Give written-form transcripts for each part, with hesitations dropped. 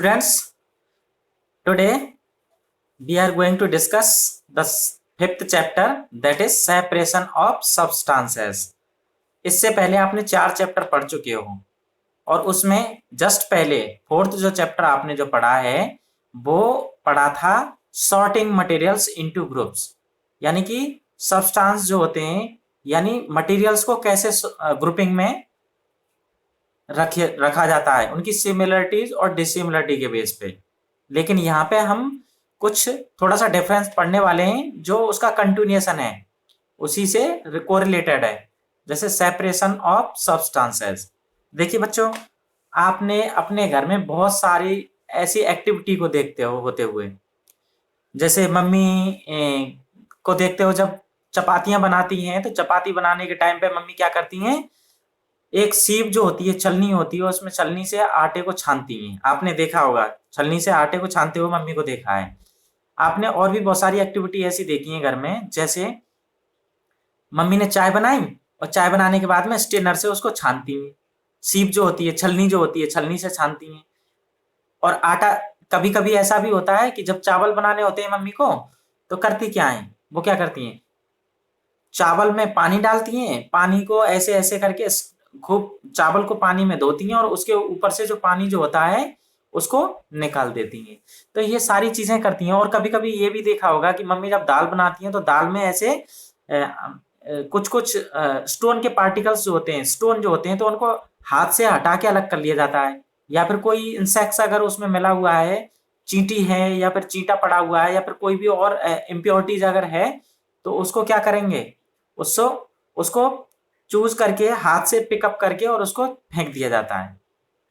Friends, today we are going to discuss the fifth chapter, that is separation of substances. इससे पहले आपने 4 chapter पढ़ चुके हो और उसमें जस्ट पहले फोर्थ जो चैप्टर आपने जो पढ़ा है वो पढ़ा था सॉर्टिंग मटेरियल्स इनटू ग्रुप्स, यानी कि सब्सटेंस जो होते हैं यानी मटेरियल्स को कैसे ग्रुपिंग में रखा जाता है उनकी सिमिलरिटीज और डिसिमिलरिटी के बेस पे। लेकिन यहाँ पे हम कुछ थोड़ा सा डिफरेंस पढ़ने वाले हैं जो उसका कंटिन्यूएशन है, उसी से कोरिलेटेड है, जैसे सेपरेशन ऑफ सब्सटेंसेस। देखिए बच्चों, आपने अपने घर में बहुत सारी ऐसी एक्टिविटी को देखते हो होते हुए, जैसे मम्मी को देखते हो जब चपातियां बनाती हैं तो चपाती बनाने के टाइम पे मम्मी क्या करती हैं, एक सीप जो होती है, छलनी होती है, उसमें छलनी से आटे को छानती हैं। आपने देखा होगा, छलनी से आटे को छानते हुए मम्मी को देखा है आपने। और भी बहुत सारी एक्टिविटी ऐसी देखी है घर में, जैसे मम्मी ने चाय बनाई और चाय बनाने के बाद में स्टेनर से उसको छानती हैं। सीप जो होती है, छलनी जो होती है, छलनी से छानती हैं। और आटा कभी कभी ऐसा भी होता है कि जब चावल बनाने होते हैं मम्मी को, तो करती क्या है, वो क्या करती हैं, चावल में पानी डालती हैं, पानी को ऐसे ऐसे करके खूब चावल को पानी में धोती हैं और उसके ऊपर से जो पानी जो होता है उसको निकाल देती हैं। तो ये सारी चीजें करती हैं। और कभी कभी ये भी देखा होगा कि मम्मी जब दाल बनाती हैं तो दाल में ऐसे कुछ कुछ स्टोन के पार्टिकल्स जो होते हैं, स्टोन जो होते हैं, तो उनको हाथ से हटा के अलग कर लिया जाता है। या फिर कोई इंसेक्ट्स अगर उसमें मिला हुआ है, चींटी है या फिर चींटा पड़ा हुआ है या फिर कोई भी और इम्प्योरिटीज अगर है, तो उसको क्या करेंगे, उसको उसको चूज करके हाथ से पिकअप करके और उसको फेंक दिया जाता है।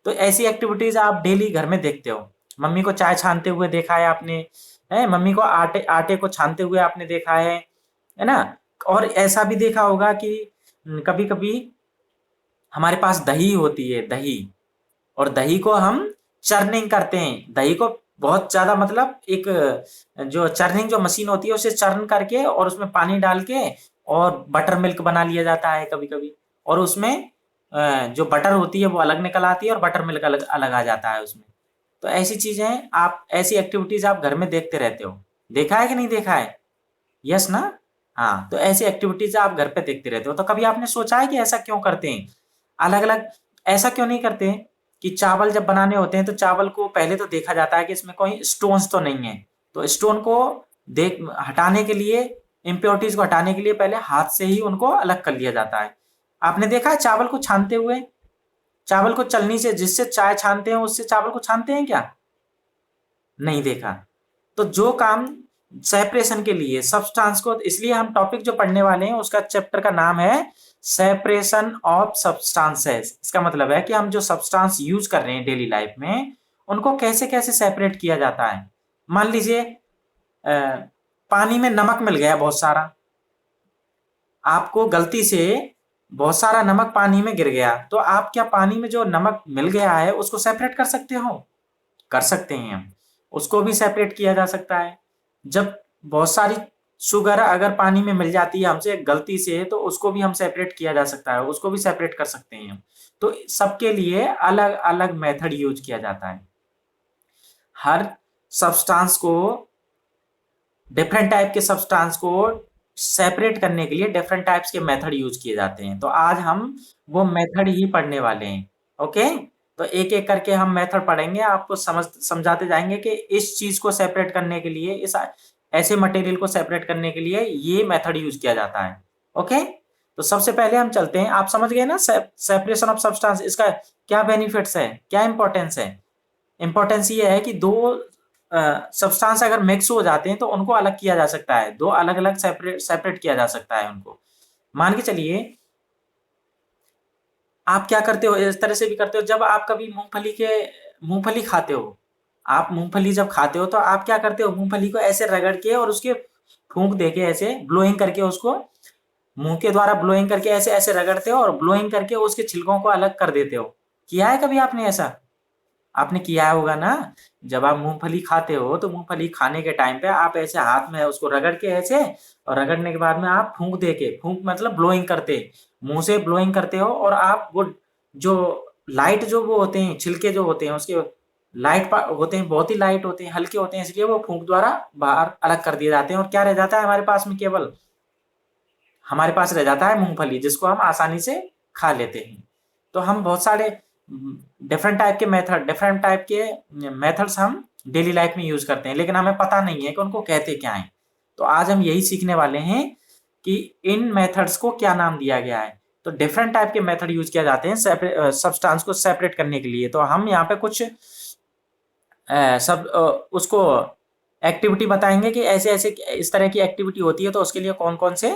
तो ऐसी एक्टिविटीज आप डेली घर में देखते हो। मम्मी को चाय छानते हुए देखा है आपने, है मम्मी को आटे आटे को छानते हुए आपने देखा है ना। और ऐसा भी देखा होगा कि कभी कभी हमारे पास दही होती है, दही, और दही को हम चर्निंग करते हैं। दही को बहुत ज्यादा, मतलब एक जो चर्निंग जो मशीन होती है उसे चर्न करके और उसमें पानी डाल के और बटर मिल्क बना लिया जाता है कभी कभी। और उसमें जो बटर होती है वो अलग निकल आती है और बटर मिल्क अलग अलग आ जाता है उसमें। तो ऐसी चीजें आप, ऐसी एक्टिविटीज आप घर में देखते रहते हो, देखा है कि नहीं देखा है? यस ना। हाँ, तो ऐसी एक्टिविटीज आप घर पे देखते रहते हो। तो कभी आपने सोचा है कि ऐसा क्यों करते हैं, अलग अलग ऐसा क्यों नहीं करते कि चावल जब बनाने होते हैं तो चावल को पहले तो देखा जाता है कि इसमें कोई स्टोन्स तो नहीं है, तो स्टोन को देख हटाने के लिए, इम्प्योरिटीज को हटाने के लिए पहले हाथ से ही उनको अलग कर लिया जाता है। आपने देखा है चावल को छानते हुए, चावल को चलनी से जिससे चाय छानते हैं उससे चावल को छानते हैं क्या? नहीं देखा। तो जो काम सेपरेशन के लिए सब्सटेंस को, इसलिए हम टॉपिक जो पढ़ने वाले हैं उसका चैप्टर का नाम है सेपरेशन ऑफ सब्सटेंसेस। इसका मतलब है कि हम जो सब्सटेंस यूज कर रहे हैं डेली लाइफ में उनको कैसे कैसे सेपरेट किया जाता है। मान लीजिए पानी में नमक मिल गया बहुत सारा, आपको गलती से बहुत सारा नमक पानी में गिर गया, तो आप क्या पानी में जो नमक मिल गया है उसको सेपरेट कर सकते हो? कर सकते हैं हम, उसको भी सेपरेट किया जा सकता है। जब बहुत सारी शुगर अगर पानी में मिल जाती है हमसे गलती से, तो उसको भी हम सेपरेट किया जा सकता है, उसको भी सेपरेट कर सकते हैं हम। तो सबके लिए अलग अलग मेथड यूज किया जाता है। हर सब्सटेंस को, डिफरेंट टाइप के सब्सटेंस को सेपरेट करने के लिए डिफरेंट टाइप्स के मेथड यूज किए जाते हैं। तो आज हम वो मेथड ही पढ़ने वाले हैं। ओके, तो एक एक करके हम मेथड पढ़ेंगे, आपको समझाते जाएंगे कि इस चीज को सेपरेट करने के लिए, इस ऐसे मटेरियल को सेपरेट करने के लिए ये मेथड यूज किया जाता है। ओके, तो सबसे पहले हम चलते हैं। आप समझ गए ना सेपरेशन ऑफ सब्सटेंस, इसका क्या बेनिफिट्स है, क्या इंपॉर्टेंस है? इंपॉर्टेंस ये है कि दो सब्सटेंस अगर मिक्स हो जाते हैं तो उनको अलग किया जा सकता है, दो अलग अलग सेपरेट सेपरेट किया जा सकता है उनको। मान के चलिए आप क्या करते हो, इस तरह से भी करते हो, जब आप कभी मूंगफली खाते हो, आप मूंगफली जब खाते हो तो आप क्या करते हो, मूंगफली को ऐसे रगड़ के और उसके फूंक दे के ऐसे ब्लोइंग करके, उसको मुंह के द्वारा ब्लोइंग करके ऐसे ऐसे रगड़ते हो और ब्लोइंग करके उसके छिलकों को अलग कर देते हो। किया है कभी आपने ऐसा? आपने किया होगा ना। जब आप मूंगफली खाते हो तो मूंगफली खाने के टाइम पे आप ऐसे हाथ में उसको रगड़ के ऐसे, और रगड़ने के बाद में आप फूंक दे के, फूंक मतलब ब्लोइंग करते, मुंह से ब्लोइंग करते हो, और आप वो जो लाइट जो वो होते हैं, छिलके जो होते हैं उसके लाइट होते हैं, बहुत ही लाइट होते हैं, हल्के होते हैं, इसलिए वो फूंक द्वारा बाहर अलग कर दिए जाते हैं। और क्या रह जाता है हमारे पास में? केवल हमारे पास रह जाता है मूंगफली, जिसको हम आसानी से खा लेते हैं। तो हम बहुत सारे डिफरेंट टाइप के मेथड्स हम डेली लाइफ में यूज करते हैं, लेकिन हमें पता नहीं है कि उनको कहते क्या है। तो आज हम यही सीखने वाले हैं कि इन मेथड्स को क्या नाम दिया गया है। तो डिफरेंट टाइप के मेथड यूज किया जाते हैं सब्सटेंस को सेपरेट करने के लिए। तो हम यहाँ पे कुछ उसको एक्टिविटी बताएंगे कि ऐसे ऐसे इस तरह की एक्टिविटी होती है, तो उसके लिए कौन कौन से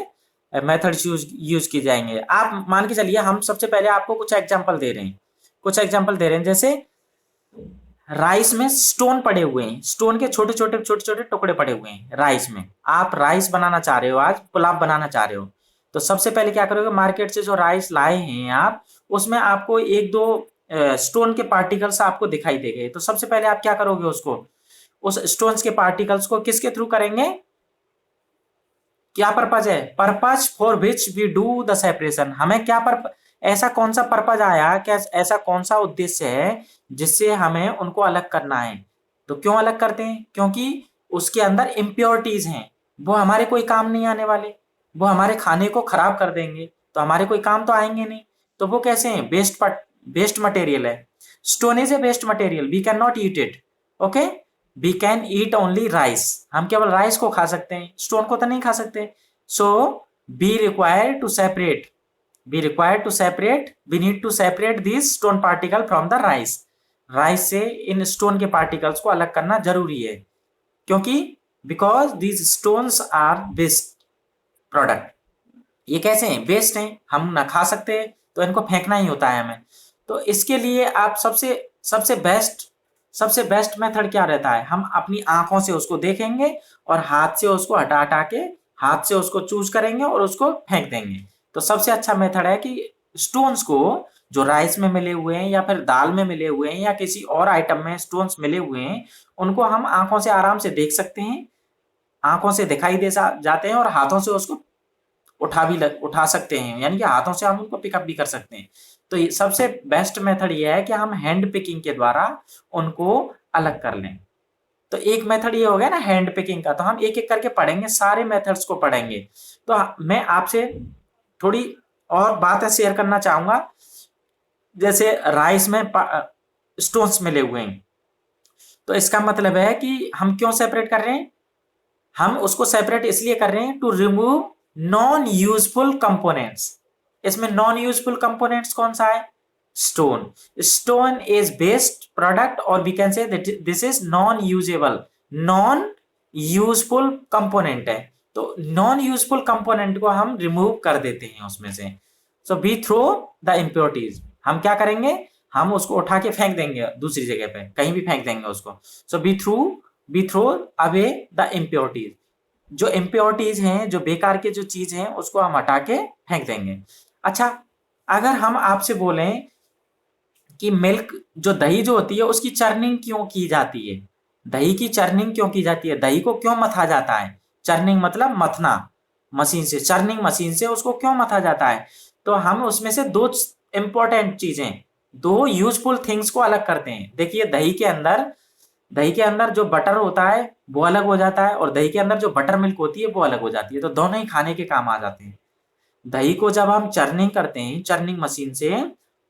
मेथड्स यूज किए जाएंगे। आप मान के चलिए, हम सबसे पहले आपको कुछ एग्जांपल दे रहे हैं, जैसे राइस में स्टोन पड़े हुए हैं, स्टोन के छोटे छोटे टुकड़े पड़े हुए हैं राइस में। आप राइस बनाना चाह रहे हो, आज पुलाव बनाना चाह रहे हो, तो सबसे पहले क्या करोगे, मार्केट से जो राइस लाए हैं आप, उसमें आपको एक दो स्टोन के पार्टिकल्स आपको दिखाई देंगे। तो सबसे पहले आप क्या करोगे, उस स्टोन्स के पार्टिकल्स को किसके थ्रू करेंगे? क्या पर्पज है? Purpose for which we do the separation. हमें क्या ऐसा कौन सा पर्पज आया, क्या ऐसा कौन सा उद्देश्य है जिससे हमें उनको अलग करना है? तो क्यों अलग करते हैं? क्योंकि उसके अंदर इम्प्योरिटीज हैं, वो हमारे कोई काम नहीं आने वाले, वो हमारे खाने को खराब कर देंगे, तो हमारे कोई काम तो आएंगे नहीं। तो वो कैसे हैं? बेस्ट मटेरियल है। Stone is a best material, we can not eat it. Okay, we can eat only rice. हम केवल राइस को खा सकते हैं, स्टोन को तो नहीं खा सकते। So be require to separate we need to separate this stone particle from the rice. Rice से इन स्टोन के पार्टिकल्स को अलग करना जरूरी है, क्योंकि because these stones are waste product. ये कैसे हैं? वेस्ट हैं, हम ना खा सकते, तो इनको फेंकना ही होता है हमें। तो इसके लिए आप सबसे बेस्ट मेथड क्या रहता है? हम अपनी आंखों से उसको देखेंगे और हाथ से उसको हटा हटा के हाथ से उसको चूज करेंगे और उसको फेंक देंगे। तो सबसे अच्छा मेथड है कि स्टोन्स को, जो राइस में मिले हुए हैं या फिर दाल में मिले हुए हैं या किसी और आइटम में स्टोन्स मिले हुए हैं, उनको हम आंखों से आराम से देख सकते हैं, आंखों से दिखाई दे जाते हैं, और हाथों से उसको उठा सकते हैं, यानी कि हाथों से हम उनको पिकअप भी कर सकते हैं। तो ये सबसे बेस्ट मेथड ये है कि हम हैंड पिकिंग के द्वारा उनको अलग कर लें। तो एक मेथड ये हो गया ना हैंड पिकिंग का। तो हम एक एक करके पढ़ेंगे, सारे मेथड्स को पढ़ेंगे। तो मैं आपसे थोड़ी और बातें शेयर करना चाहूंगा। जैसे राइस में स्टोन्स मिले हुए हैं, तो इसका मतलब है कि हम क्यों सेपरेट कर रहे हैं? हम उसको सेपरेट इसलिए कर रहे हैं to remove non useful components. इसमें नॉन यूजफुल कंपोनेंट्स कौन सा है? Stone. Stone is waste product, और we can say this is non usable, non useful component है। तो नॉन यूजफुल कंपोनेंट को हम रिमूव कर देते हैं उसमें से। So we throw the impurities. हम क्या करेंगे? हम उसको उठा के फेंक देंगे दूसरी जगह पे, कहीं भी फेंक देंगे उसको। So we throw away the impurities. जो इम्प्योरिटीज हैं, जो बेकार के जो चीज हैं, उसको हम हटा के फेंक देंगे। अच्छा, अगर हम आपसे बोलें कि मिल्क, जो दही जो होती है, उसकी चर्निंग क्यों की जाती है? दही की चर्निंग क्यों की जाती है? दही को क्यों मथा जाता है? चर्निंग मतलब मथना, मशीन से, चर्निंग मशीन से उसको क्यों मथा जाता है? तो हम उसमें से दो इंपॉर्टेंट चीजें, दो यूजफुल थिंग्स को अलग करते हैं। देखिए, दही के अंदर जो बटर होता है वो अलग हो जाता है, और दही के अंदर जो बटर मिल्क होती है वो अलग हो जाती है। तो दोनों ही खाने के काम आ जाते हैं। दही को जब हम चर्निंग करते हैं चर्निंग मशीन से,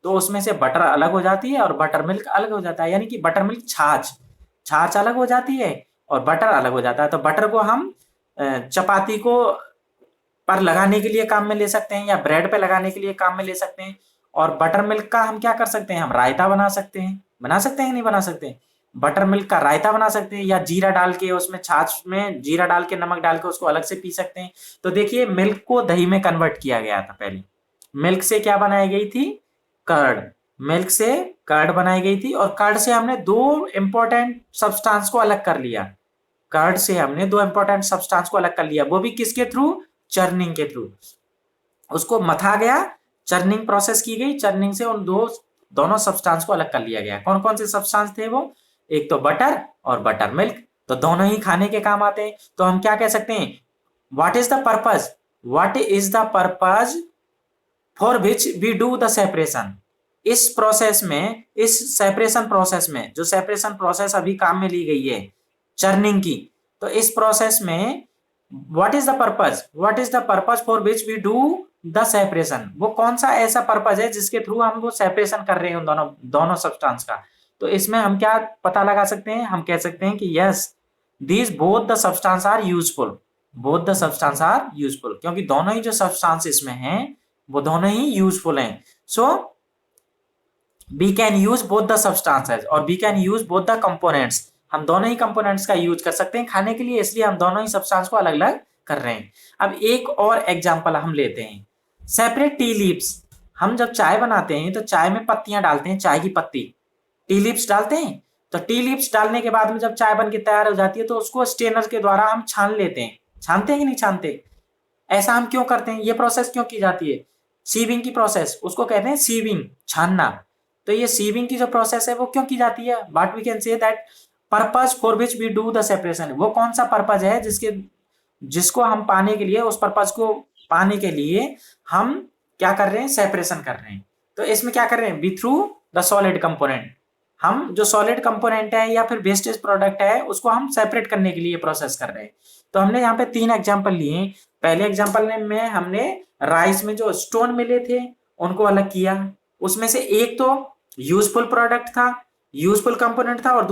तो उसमें से बटर अलग हो जाती है और बटर मिल्क अलग हो जाता है। यानी कि बटर मिल्क छाछ अलग हो जाती है और बटर अलग हो जाता है। तो बटर को हम चपाती को पर लगाने के लिए काम में ले सकते हैं, या ब्रेड पे लगाने के लिए काम में ले सकते हैं। और बटर मिल्क का हम क्या कर सकते हैं? हम रायता बना सकते हैं। बना सकते हैं, नहीं बना सकते? बटर मिल्क का रायता बना सकते हैं, या जीरा डाल के उसमें, छाछ में जीरा डाल के, नमक डाल के उसको अलग से पी सकते हैं। तो देखिए, मिल्क को दही में कन्वर्ट किया गया था पहले। मिल्क से क्या बनाई गई थी? कर्ड। मिल्क से कर्ड बनाई गई थी, और कर्ड से हमने दो इंपॉर्टेंट सब्सटेंस को अलग कर लिया। कर्ड से हमने दो इंपॉर्टेंट सब्सटेंस को अलग कर लिया, वो भी किसके थ्रू? चर्निंग के थ्रू। उसको मथा गया, चर्निंग प्रोसेस की गई, चर्निंग से उन दोनों सब्सटेंस को अलग कर लिया गया। कौन कौन से सब्सटेंस थे वो? एक तो बटर और बटर मिल्क। तो दोनों ही खाने के काम आते हैं। तो हम क्या कह सकते हैं? What is the purpose for which we do the separation? इस प्रोसेस में, इस सेपरेशन प्रोसेस में, जो सेपरेशन प्रोसेस अभी काम में ली गई है चर्निंग की, तो इस प्रोसेस में what is the purpose, what is the purpose for which we do the separation, वो कौन सा ऐसा पर्पज है जिसके थ्रू हम वो सेपरेशन कर रहे हैं उन दोनों दोनों सब्सटेंस का। तो इसमें हम क्या पता लगा सकते हैं, हम कह सकते हैं कि yes these both the substance are useful, both the substance are useful, क्योंकि दोनों ही जो सब्सटेंस इसमें हैं वो दोनों ही यूजफुल हैं। So we can use both the substances और we can use both the components, हम दोनों ही कंपोनेंट्स का यूज कर सकते हैं खाने के लिए, इसलिए हम दोनों ही सब्सटेंस को अलग अलग कर रहे हैं। अब एक और एग्जांपल हम लेते हैं, सेपरेट टी लीव्स। हम जब चाय बनाते हैं तो चाय में पत्तियां डालते हैं, चाय की पत्ती, टी लीव्स डालते हैं। तो टी लीव्स डालने के बाद में जब चाय बन के तैयार हो जाती है तो उसको स्ट्रेनर के द्वारा हम छान लेते हैं, छानते हैं कि नहीं छानते? ऐसा हम क्यों करते हैं, ये प्रोसेस क्यों की जाती है? सीविंग की प्रोसेस, उसको कहते हैं सीविंग, छानना। तो ये सीविंग की जो प्रोसेस है वो क्यों की जाती है? What we can say that purpose for which we do the separation, वो कौन सा पर्पज है जिसको हम पाने के लिए, उस पर्पज को पाने के लिए हम क्या कर रहे हैं, सेपरेशन कर रहे हैं। तो इसमें क्या कर रहे हैं, we through the solid component, हम जो सॉलिड कंपोनेंट है या फिर वेस्टेज प्रोडक्ट है उसको हम सेपरेट करने के लिए प्रोसेस कर रहे हैं। तो हमने यहाँ पे 3 एग्जांपल लिए। पहले एग्जांपल में हमने राइस में जो स्टोन मिले थे उनको अलग किया, उसमें से एक तो यूजफुल प्रोडक्ट था, यूजफुल कंपोनेंट था, और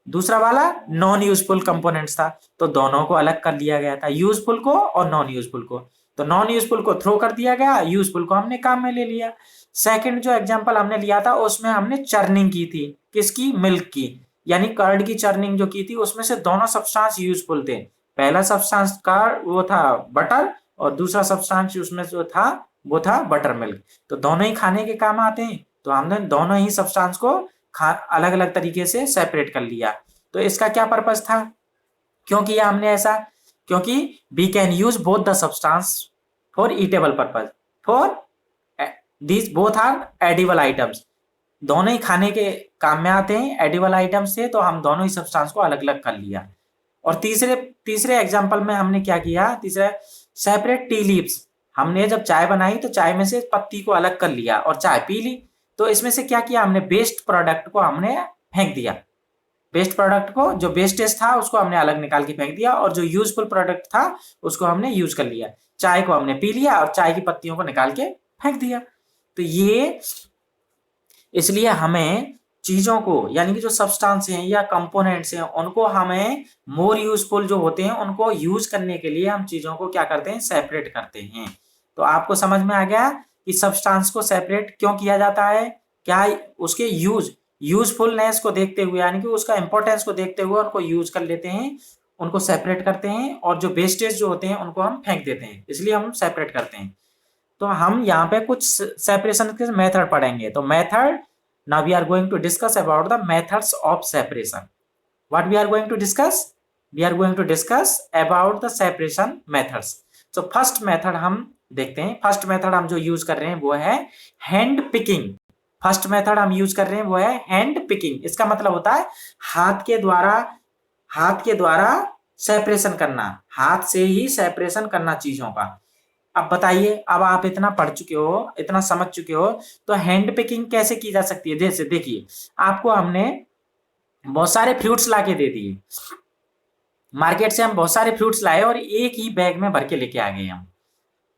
दूसरा वाला नॉन यूजफुल कंपोनेंट्स था। तो दोनों को अलग कर लिया गया था, यूजफुल को और नॉन यूजफुल को। तो नॉन यूजफुल को थ्रो कर दिया गया, यूजफुल को हमने काम में ले लिया। सेकंड जो एग्जांपल हमने लिया था उसमें हमने चर्निंग की थी, किसकी? मिल्क की, यानी कर्ड की चर्निंग जो की थी उसमें से दोनों सब्सटेंस यूजफुल थे। पहला सब्सटेंस का वो था बटर और दूसरा सब्सटेंस उसमें जो था वो था बटर मिल्क। तो दोनों ही खाने के काम आते हैं, तो हमने दोनों ही सब्सटेंस को अलग अलग तरीके से सेपरेट कर लिया। तो इसका क्या पर्पस था, क्यों किया हमने ऐसा? क्योंकि we can use both the substance for eatable purpose, for these both are edible items, दोनों ही खाने के काम में आते हैं, एडिबल आइटम्स थे, तो हम दोनों ही सब्सटेंस को अलग अलग कर लिया। और तीसरे एग्जांपल में हमने क्या किया, तीसरा सेपरेट टी लीव्स, हमने जब चाय बनाई तो चाय में से पत्ती को अलग कर लिया और चाय पी ली। तो इसमें से क्या किया हमने, वेस्ट प्रोडक्ट को हमने फेंक दिया, वेस्ट प्रोडक्ट को, जो वेस्टेज था उसको हमने अलग निकाल के फेंक दिया, और जो यूजफुल प्रोडक्ट था उसको हमने यूज कर लिया। चाय को हमने पी लिया और चाय की पत्तियों को निकाल के फेंक दिया। तो ये इसलिए हमें चीजों को, यानी कि जो सब्सटेंस हैं या कंपोनेंट्स हैं उनको हमें मोर यूजफुल जो होते हैं उनको यूज करने के लिए हम चीजों को क्या करते हैं, सेपरेट करते हैं। तो आपको समझ में आ गया कि सब्सटेंस को सेपरेट क्यों किया जाता है, क्या उसके यूजफुलनेस को देखते हुए, यानी कि उसका इंपॉर्टेंस को देखते हुए उनको यूज कर लेते हैं, उनको सेपरेट करते हैं, और जो वेस्टेज जो होते हैं उनको हम फेंक देते हैं, इसलिए हम सेपरेट करते हैं। तो हम यहाँ पे कुछ सेपरेशन के मेथड पढ़ेंगे। तो method, now we are going to discuss about the methods of separation. What we are going to discuss? We are going to discuss about the separation methods. So first method हम देखते हैं, first method हम जो use कर रहे हैं वो है हैंड पिकिंग। फर्स्ट मेथड हम यूज कर रहे हैं वो है हैंड पिकिंग। इसका मतलब होता है हाथ के द्वारा सेपरेशन करना, हाथ से ही सेपरेशन करना चीजों का। अब बताइए, अब आप इतना पढ़ चुके हो, इतना समझ चुके हो, तो हैंड पिकिंग कैसे की जा सकती है? जैसे देखिए, आपको हमने बहुत सारे फ्रूट्स लाके दे दिए, मार्केट से हम बहुत सारे फ्रूट्स लाए और एक ही बैग में भर के लेके आ गए।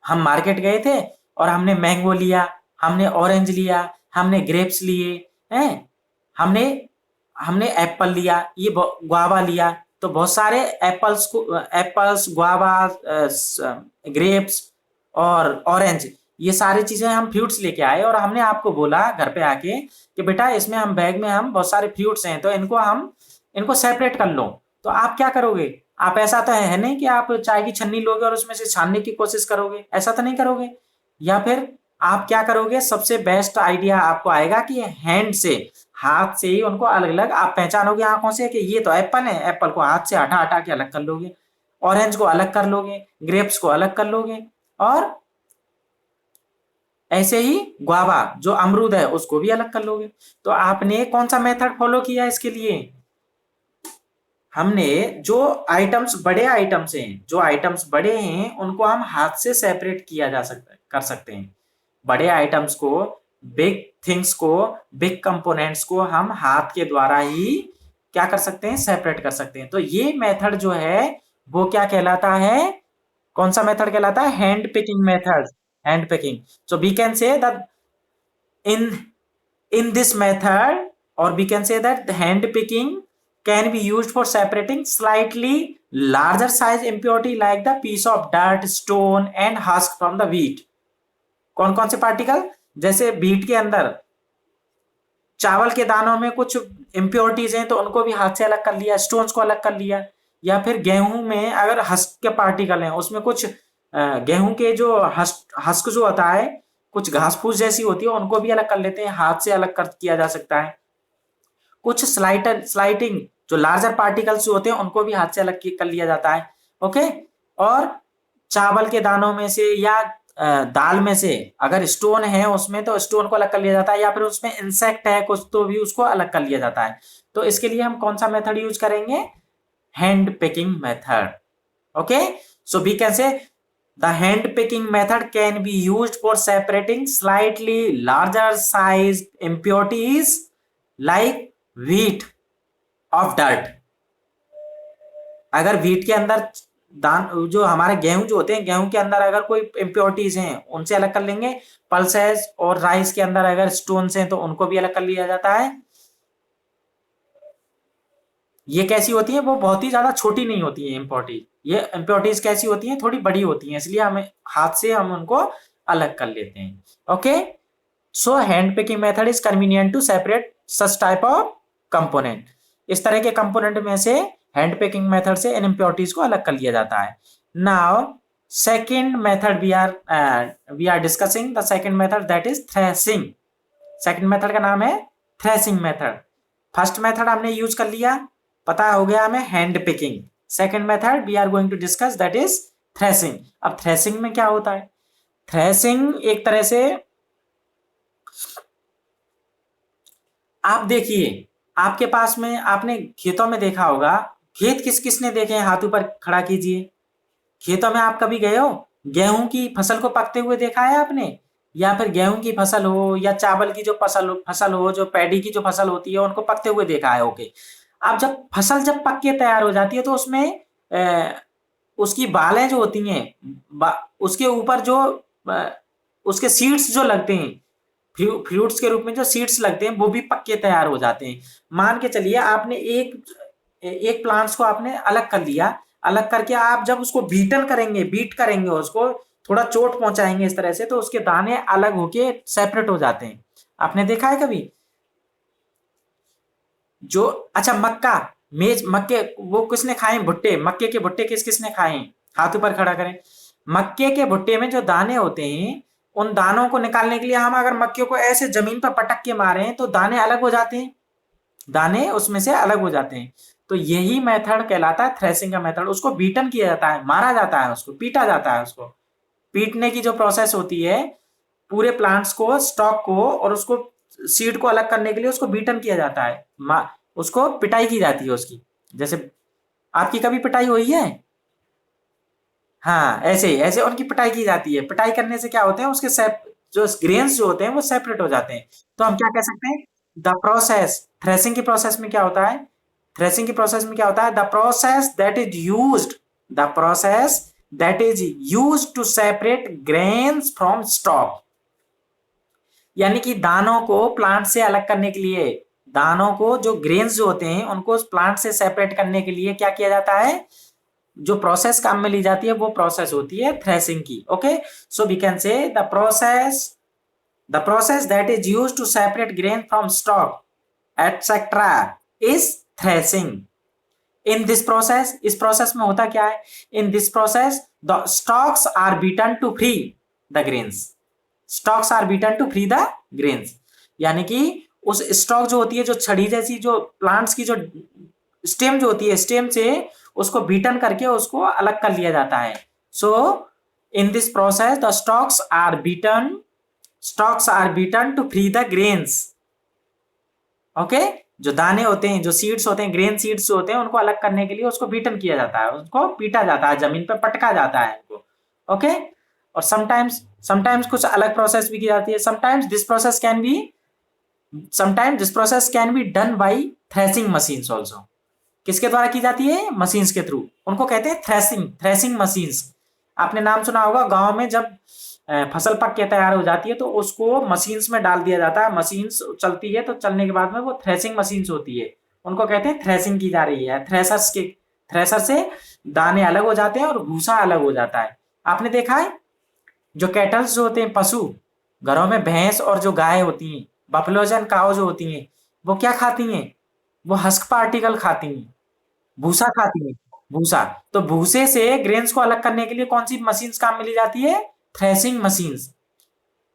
हम मार्केट गए थे और हमने मैंगो लिया, हमने ऑरेंज लिया, हमने ग्रेप्स लिए हैं, हमने एप्पल लिया, ये गुआवा लिया। तो बहुत सारे एप्पल्स, गुआवा, ग्रेप्स और ऑरेंज, ये सारी चीजें हम फ्रूट्स लेके आए और हमने आपको बोला घर पे आके कि बेटा इसमें हम बैग में हम बहुत सारे फ्रूट्स हैं तो इनको सेपरेट कर लो। तो आप क्या करोगे? आप ऐसा तो है नहीं कि आप चाय की छन्नी लोगे और उसमें से छानने की कोशिश करोगे, ऐसा तो नहीं करोगे। या फिर आप क्या करोगे, सबसे बेस्ट आइडिया आपको आएगा कि हैंड से, हाथ से ही उनको अलग अलग आप पहचानोगे आंखों से कि ये तो एप्पल है, एप्पल को हाथ से हटा हटा के अलग कर लोगे, ऑरेंज को अलग कर लोगे, ग्रेप्स को अलग कर लोगे, और ऐसे ही गुआवा जो अमरूद है उसको भी अलग कर लोगे। तो आपने कौन सा मेथड फॉलो किया इसके लिए? हमने जो बड़े आइटम्स बड़े हैं उनको हम हाथ से सेपरेट कर सकते हैं। बड़े आइटम्स को बिग थिंग्स को, बिग कंपोनेंट्स को हम हाथ के द्वारा ही क्या कर सकते हैं, सेपरेट कर सकते हैं। तो ये मेथड जो है वो क्या कहलाता है, कौन सा मेथड कहलाता है, hand picking method, hand picking. So we can say that in this method, or we can say that the hand picking can be used for separating slightly larger size impurity like the piece of dirt, stone and husk from the wheat। कौन कौन से particle, जैसे beat के अंदर चावल के दानों में कुछ इम्प्योरिटीज हैं तो उनको भी हाथ से अलग कर लिया, स्टोन्स को अलग कर लिया, या फिर गेहूं में अगर हस्क के पार्टिकल हैं उसमें कुछ गेहूं के जो हस्क जो होता है कुछ घास फूस जैसी होती है उनको भी अलग कर लेते हैं, हाथ से अलग कर किया जा सकता है। कुछ स्लाइटिंग जो लार्जर पार्टिकल्स होते हैं उनको भी हाथ से अलग कर लिया जाता है। ओके, और चावल के दानों में से या दाल में से अगर स्टोन है उसमें तो स्टोन को अलग कर लिया जाता है, या फिर उसमें इंसेक्ट है कुछ तो भी उसको अलग कर लिया जाता है। तो इसके लिए हम कौन सा मेथड यूज करेंगे, hand picking method. Okay, so we can say the hand picking method can be used for separating slightly larger sized impurities like wheat of dirt। अगर व्हीट के अंदर दान जो हमारे गेहूं जो होते हैं, गेहूं के अंदर अगर कोई इम्प्योरिटीज हैं उनसे अलग कर लेंगे। पल्सेस और राइस के अंदर अगर स्टोन्स हैं तो उनको भी अलग कर लिया जाता है। ये कैसी होती है, वो बहुत ही ज्यादा छोटी नहीं होती है इम्प्योरिटी, ये इम्प्योरिटीज कैसी होती है, थोड़ी बड़ी होती है, इसलिए हमें हाथ से हम उनको अलग कर लेते हैं। Okay, so hand picking method is convenient to separate such type of component. इस तरह के कंपोनेंट में से हैंड पिकिंग मेथड से इन इम्प्योरिटीज को अलग कर लिया जाता है। Now second method we are discussing the second method, that is threshing. Second method का नाम है थ्रेसिंग मेथड। फर्स्ट मेथड हमने यूज कर लिया, पता हो गया हमें hand picking. Second method we are going to discuss that is threshing. अब थ्रेसिंग में क्या होता है, थ्रेसिंग एक तरह से आप देखिए, आपके पास में आपने खेतों में देखा होगा, खेत किस किसने देखे हैं, हाथ ऊपर खड़ा कीजिए। खेतों में आप कभी गए हो, गेहूं की फसल को पकते हुए देखा है आपने, या फिर गेहूं की फसल हो या चावल की जो फसल हो, जो पैडी की जो फसल होती है उनको पकते हुए देखा है। ओके, अब जब फसल जब पक के तैयार हो जाती है तो उसमें उसकी बालें जो होती हैं, उसके ऊपर जो उसके सीड्स जो लगते हैं, फ्रूट्स के रूप में जो सीड्स लगते हैं वो भी पक के तैयार हो जाते हैं। मान के चलिए आपने एक एक प्लांट्स को आपने अलग कर लिया, अलग करके आप जब उसको बीट करेंगे उसको थोड़ा चोट पहुंचाएंगे इस तरह से, तो उसके दाने अलग होके सेपरेट हो जाते हैं। आपने देखा है कभी जो, अच्छा मक्का, मेज मक्के वो किसने खाए, भुट्टे, मक्के के भुट्टे किस किसने खाए, हाथ ऊपर खड़ा करें। मक्के के भुट्टे में जो दाने होते हैं उन दानों को निकालने के लिए हम अगर मक्के को ऐसे जमीन पर पटक के मारें तो दाने अलग हो जाते हैं, दाने उसमें से अलग हो जाते हैं। तो यही मेथड कहलाता है थ्रेसिंग का मेथड। उसको बीटन किया जाता है, मारा जाता है, उसको पीटा जाता है। उसको पीटने की जो प्रोसेस होती है, पूरे प्लांट्स को, स्टॉक को और उसको सीड को अलग करने के लिए उसको बीटन किया जाता है, उसको पिटाई की जाती है उसकी। जैसे आपकी कभी पिटाई हुई है, हाँ ऐसे ऐसे उनकी पिटाई की जाती है। पिटाई करने से क्या होते हैं, उसके जो ग्रेन्स जो होते हैं वो सेपरेट हो जाते हैं। तो हम क्या कह सकते हैं, द प्रोसेस, थ्रेसिंग की प्रोसेस में क्या होता है, थ्रेसिंग की प्रोसेस में क्या होता है, the process that is used, the process that is used to separate grains from stalk. यानी कि दानों को प्लांट से अलग करने के लिए, दानों को जो ग्रेन्स जो होते हैं उनको प्लांट से सेपरेट करने के लिए क्या किया जाता है, जो प्रोसेस काम में ली जाती है वो प्रोसेस होती है थ्रेसिंग की। Okay, so we can say the process that is used to separate grain from stalk etcetera is threshing. In this process, इस प्रोसेस में होता क्या है, in this process the stalks are beaten to free the grains, stalks are beaten to free the grains. यानी कि उस stock जो होती है, जो छड़ी जैसी जो प्लांट्स की जो स्टेम जो होती है, स्टेम से उसको बीटन करके उसको अलग कर लिया जाता है। So in this process the stalks are beaten to free the grains. Okay, जो दाने होते हैं, जो सीड्स होते हैं, ग्रेन सीड्स होते हैं, उनको अलग करने के लिए उसको बीटन किया जाता है, उसको पीटा जाता है, जमीन पर पटका जाता है उनको। ओके, और समटाइम्स समटाइम्स कुछ अलग प्रोसेस भी की जाती है। Sometimes this process can be done by threshing machines also. किसके द्वारा की जाती है? मशीन्स के थ्रू। उनको कहते हैं थ्रेसिंग मशीन्स। आपने नाम सुना होगा, गांव में जब फसल पक के तैयार हो जाती है तो उसको मशीन्स में डाल दिया जाता है। मशीन्स चलती है तो चलने के बाद में वो थ्रेसिंग मशीन्स होती है, उनको कहते हैं थ्रेसिंग की जा रही है। थ्रेसर से दाने अलग हो जाते हैं और भूसा अलग हो जाता है। आपने देखा है जो कैटल्स जो होते हैं, पशु घरों में भैंस और जो गाय होती हैं, बफलोज एंड काउ जो होती हैं, वो क्या खाती हैं? वो हस्क पार्टिकल खाती हैं, भूसा खाती हैं। भूसा, तो भूसे से ग्रेन्स को अलग करने के लिए कौन सी मशीन्स काम में ली जाती है? Threshing machines.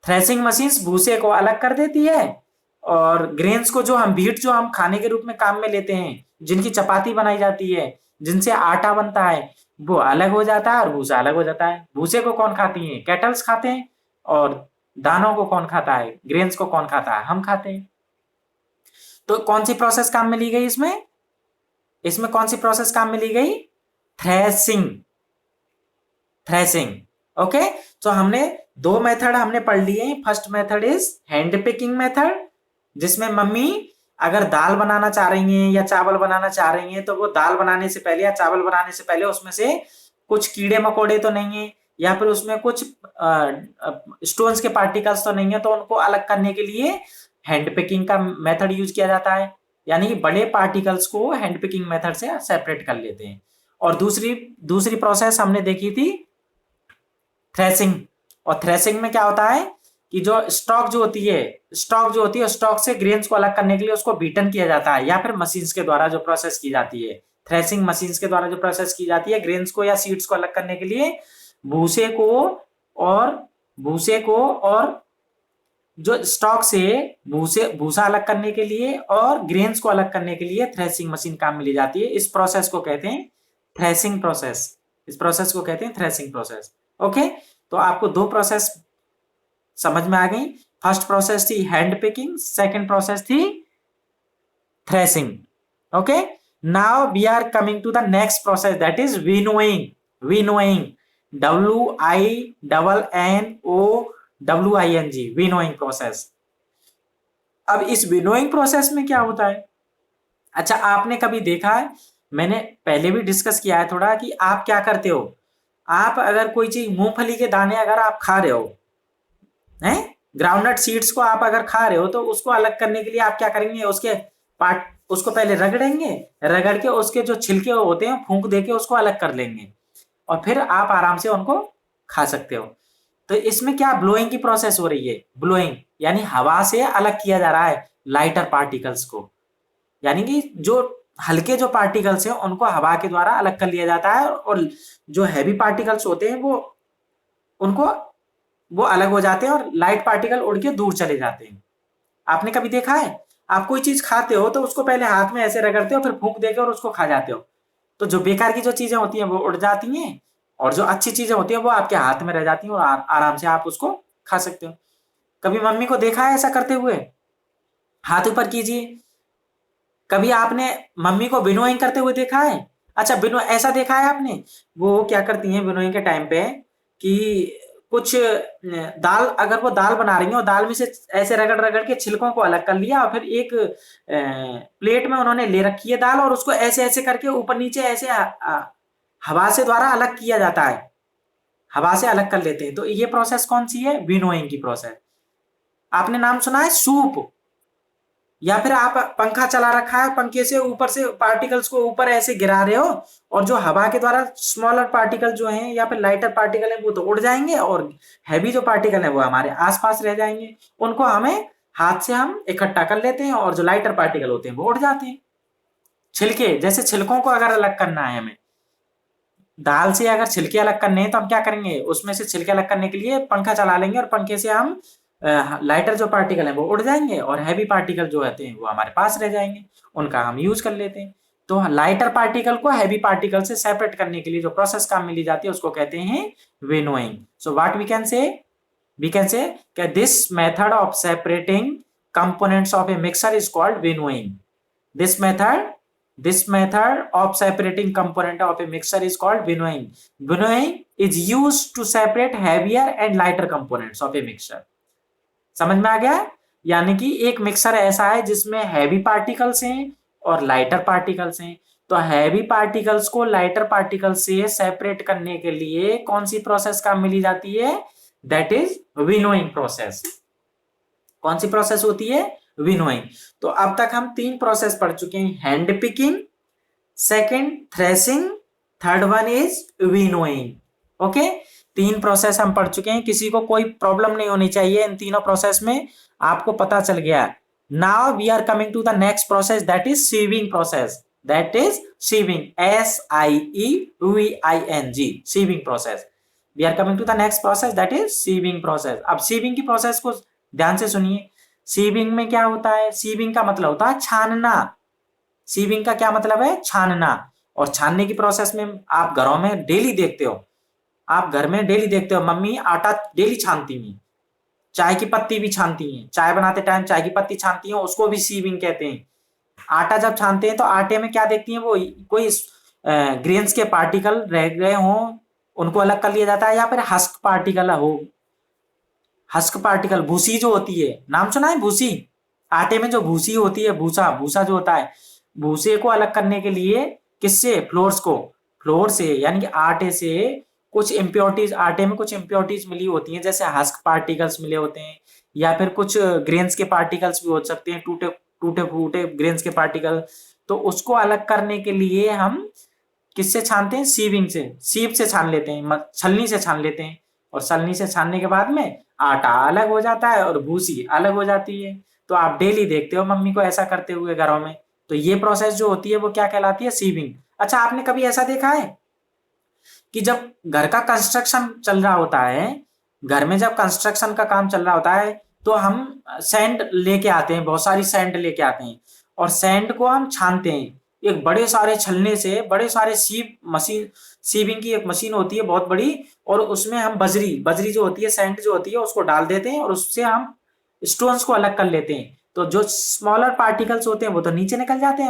थ्रेसिंग मशीन्स भूसे को अलग कर देती है और ग्रेन्स को, जो हम व्हीट जो हम खाने के रूप में काम में लेते हैं, जिनकी चपाती बनाई जाती है, जिनसे आटा बनता है, वो अलग हो जाता है और भूसा अलग हो जाता है। भूसे को कौन खाती है? कैटल्स खाते हैं। और दानों को कौन खाता है? ग्रेन्स को कौन खाता है? हम खाते हैं। तो कौन सी प्रोसेस काम में ली गई इसमें? इसमें कौन सी प्रोसेस काम में ली गई? थ्रेसिंग। थ्रेसिंग। ओके, तो हमने दो मेथड हमने पढ़ लिए। First method is hand picking method, जिसमें मम्मी अगर दाल बनाना चाह रही हैं या चावल बनाना चाह रही हैं तो वो दाल बनाने से पहले या चावल बनाने से पहले उसमें से कुछ कीड़े मकोड़े तो नहीं है, या फिर उसमें कुछ स्टोन्स के पार्टिकल्स तो नहीं है, तो उनको अलग करने के लिए हैंड पिकिंग का मेथड यूज किया जाता है। यानी कि बड़े पार्टिकल्स को हैंड पिकिंग मेथड से सेपरेट कर लेते हैं। और दूसरी दूसरी प्रोसेस हमने देखी थी थ्रेसिंग। और थ्रेसिंग में क्या होता है कि जो स्टॉक जो होती है स्टॉक से ग्रेन्स को अलग करने के लिए उसको बीटन किया जाता है, या फिर मशीन्स के द्वारा जो प्रोसेस की जाती है। थ्रेसिंग मशीन्स के द्वारा जो प्रोसेस की जाती है ग्रेन्स को या सीड्स को अलग करने के लिए, भूसे को और जो स्टॉक से भूसा अलग करने के लिए और ग्रेन्स को अलग करने के लिए थ्रेसिंग मशीन काम में ली जाती है। इस प्रोसेस को कहते हैं थ्रेसिंग प्रोसेस। इस प्रोसेस को कहते हैं थ्रेसिंग प्रोसेस। ओके, तो आपको दो प्रोसेस समझ में आ गई। फर्स्ट प्रोसेस थी हैंड पिकिंग, सेकंड प्रोसेस थी threshing. Okay, now we are coming to the next process, that is winnowing. Winnowing, WINNOWING, winnowing process. अब इस विनोइंग प्रोसेस में क्या होता है? अच्छा, आपने कभी देखा है, मैंने पहले भी डिस्कस किया है थोड़ा, कि आप क्या करते हो? आप अगर कोई चीज, मूंगफली के दाने अगर आप खा रहे हो, हैं, ग्राउंडनट सीड्स को आप अगर खा रहे हो, तो उसको अलग करने के लिए आप क्या करेंगे? उसके पार्ट, उसको पहले रगड़ेंगे, रगड़ के उसके जो छिलके होते हैं फूंक दे के उसको अलग कर लेंगे, और फिर आप आराम से उनको खा सकते हो। तो इसमें क्या ब्लोइंग की प्रोसेस हो रही है? ब्लोइंग यानी हवा से अलग किया जा रहा है लाइटर पार्टिकल्स को। यानी कि जो हल्के जो पार्टिकल्स हैं उनको हवा के द्वारा अलग कर लिया जाता है, और जो हैवी पार्टिकल्स होते हैं वो अलग हो जाते हैं और लाइट पार्टिकल उड़ के दूर चले जाते हैं। आपने कभी देखा है, आप कोई चीज खाते हो तो उसको पहले हाथ में ऐसे रगड़ते हो, फिर फूंक देके और उसको खा जाते हो। तो जो बेकार की जो चीजें होती हैं वो उड़ जाती हैं, और जो अच्छी चीजें होती हैं वो आपके हाथ में रह जाती हैं, और आराम से आप उसको खा सकते हो। कभी मम्मी को देखा है ऐसा करते हुए? हाथ ऊपर कीजिए। कभी आपने मम्मी को विनोइंग करते हुए देखा है? अच्छा, विनो ऐसा देखा है आपने, वो क्या करती हैं विनोइंग के टाइम पे, कि कुछ दाल, अगर वो दाल बना रही है और दाल में से ऐसे रगड़ रगड़ के छिलकों को अलग कर लिया, और फिर एक प्लेट में उन्होंने ले रखी है दाल, और उसको ऐसे ऐसे करके ऊपर नीचे ऐसे हवा से द्वारा अलग किया जाता है, हवा से अलग कर लेते हैं। तो ये प्रोसेस कौन सी है? विनोइंग की प्रोसेस। आपने नाम सुना है सूप? या फिर आप पंखा चला रखा है, पंखे से ऊपर से पार्टिकल्स को ऊपर ऐसे गिरा रहे हो, और जो हवा के द्वारा स्मॉलर पार्टिकल जो हैं या फिर लाइटर पार्टिकल है वो तो उड़ जाएंगे, और हैवी जो पार्टिकल है वो हमारे आसपास रह जाएंगे। उनको हमें हाथ से हम इकट्ठा कर लेते हैं, और जो लाइटर पार्टिकल होते हैं वो उड़ जाते हैं। छिलके, जैसे छिलकों को अगर अलग करना है हमें, दाल से अगर छिलके अलग करने हैं तो हम क्या करेंगे? उसमें से छिलके अलग करने के लिए पंखा चला लेंगे, और पंखे से हम लाइटर जो पार्टिकल है वो उड़ जाएंगे, और हैवी पार्टिकल जो होते हैं वो हमारे पास रह जाएंगे, उनका हम यूज कर लेते हैं। तो लाइटर पार्टिकल को हैवी पार्टिकल से सेपरेट करने के लिए जो प्रोसेस काम में ली जाती है उसको कहते हैं winnowing. So what we can say this method of separating components of a mixer is called winnowing. This method This method of separating component of a mixture is called winnowing. Winnowing is used to separate heavier and lighter components of a mixture. समझ में आ गया? यानी कि एक mixer ऐसा है जिसमें heavy particles हैं और लाइटर पार्टिकल्स हैं। तो हैवी पार्टिकल्स को लाइटर पार्टिकल्स से सेपरेट करने के लिए कौन सी प्रोसेस काम में ली जाती है? That is winnowing process. कौन सी प्रोसेस होती है? विनोइंग। तो अब तक हम 3 प्रोसेस पढ़ चुके हैं, hand picking, second threshing, third one is winnowing. Okay, 3 process हम पढ़ चुके हैं। किसी को कोई प्रॉब्लम नहीं होनी चाहिए इन तीनों प्रोसेस में, आपको पता चल गया। Now we are coming to the next process that is sieving process. That is sieving, SIEVING, sieving process. We are coming to the next process that is sieving process. अब सीविंग की process को ध्यान से सुनिए। Sieving में क्या होता है? सीविंग का मतलब होता है छानना। सीविंग का क्या मतलब है? छानना। और छानने की प्रोसेस में आप घरों में डेली देखते हो, आप घर में डेली देखते हो मम्मी आटा डेली छानती हैं, चाय की पत्ती भी छानती हैं, चाय बनाते टाइम चाय की पत्ती छानती हैं, उसको भी सीविंग कहते हैं। आटा जब छानते हैं तो आटे में क्या देखती हैं वो, कोई ग्रेन्स के पार्टिकल रह गए हों उनको अलग कर लिया जाता है, या फिर हस्क पार्टिकल हो, हस्क पार्टिकल, भूसी जो होती है, नाम सुना है भूसी? आटे में जो भूसी होती है, भूसा, भूसा जो होता है, भूसे को अलग करने के लिए किससे? फ्लोर्स को, फ्लोर से यानी कि आटे से कुछ इम्प्योरिटीज, आटे में कुछ इम्प्योरिटीज मिली होती हैं, जैसे हस्क पार्टिकल्स मिले होते हैं, या फिर कुछ ग्रेन्स के पार्टिकल्स भी हो सकते हैं, टूटे टूटे फूटे ग्रेन्स के पार्टिकल। तो उसको अलग करने के लिए हम किससे छानते हैं? सीविंग से, सीप से छान लेते हैं, छलनी से छान लेते हैं। और छलनी से छानने के बाद में आटा अलग हो जाता है और भूसी अलग हो जाती है। तो आप डेली देखते हो मम्मी को ऐसा करते हुए घरों में। तो ये प्रोसेस जो होती है वो क्या कहलाती है? सीविंग। अच्छा, आपने कभी ऐसा देखा है कि जब घर का कंस्ट्रक्शन चल रहा होता है, घर में जब कंस्ट्रक्शन का काम चल रहा होता है तो हम सैंड लेके आते हैं, बहुत सारी सैंड लेके आते हैं, और सैंड को हम छानते हैं एक बड़े सारे छलने से, बड़े सारे सीप मशीन, सीविंग की एक मशीन होती है बहुत बड़ी, और उसमें हम बजरी, बजरी जो होती है, सैंड जो होती है, उसको डाल देते हैं और उससे हम स्टोन्स को अलग कर लेते हैं। तो जो स्मॉलर पार्टिकल्स होते हैं वो तो नीचे निकल जाते हैं,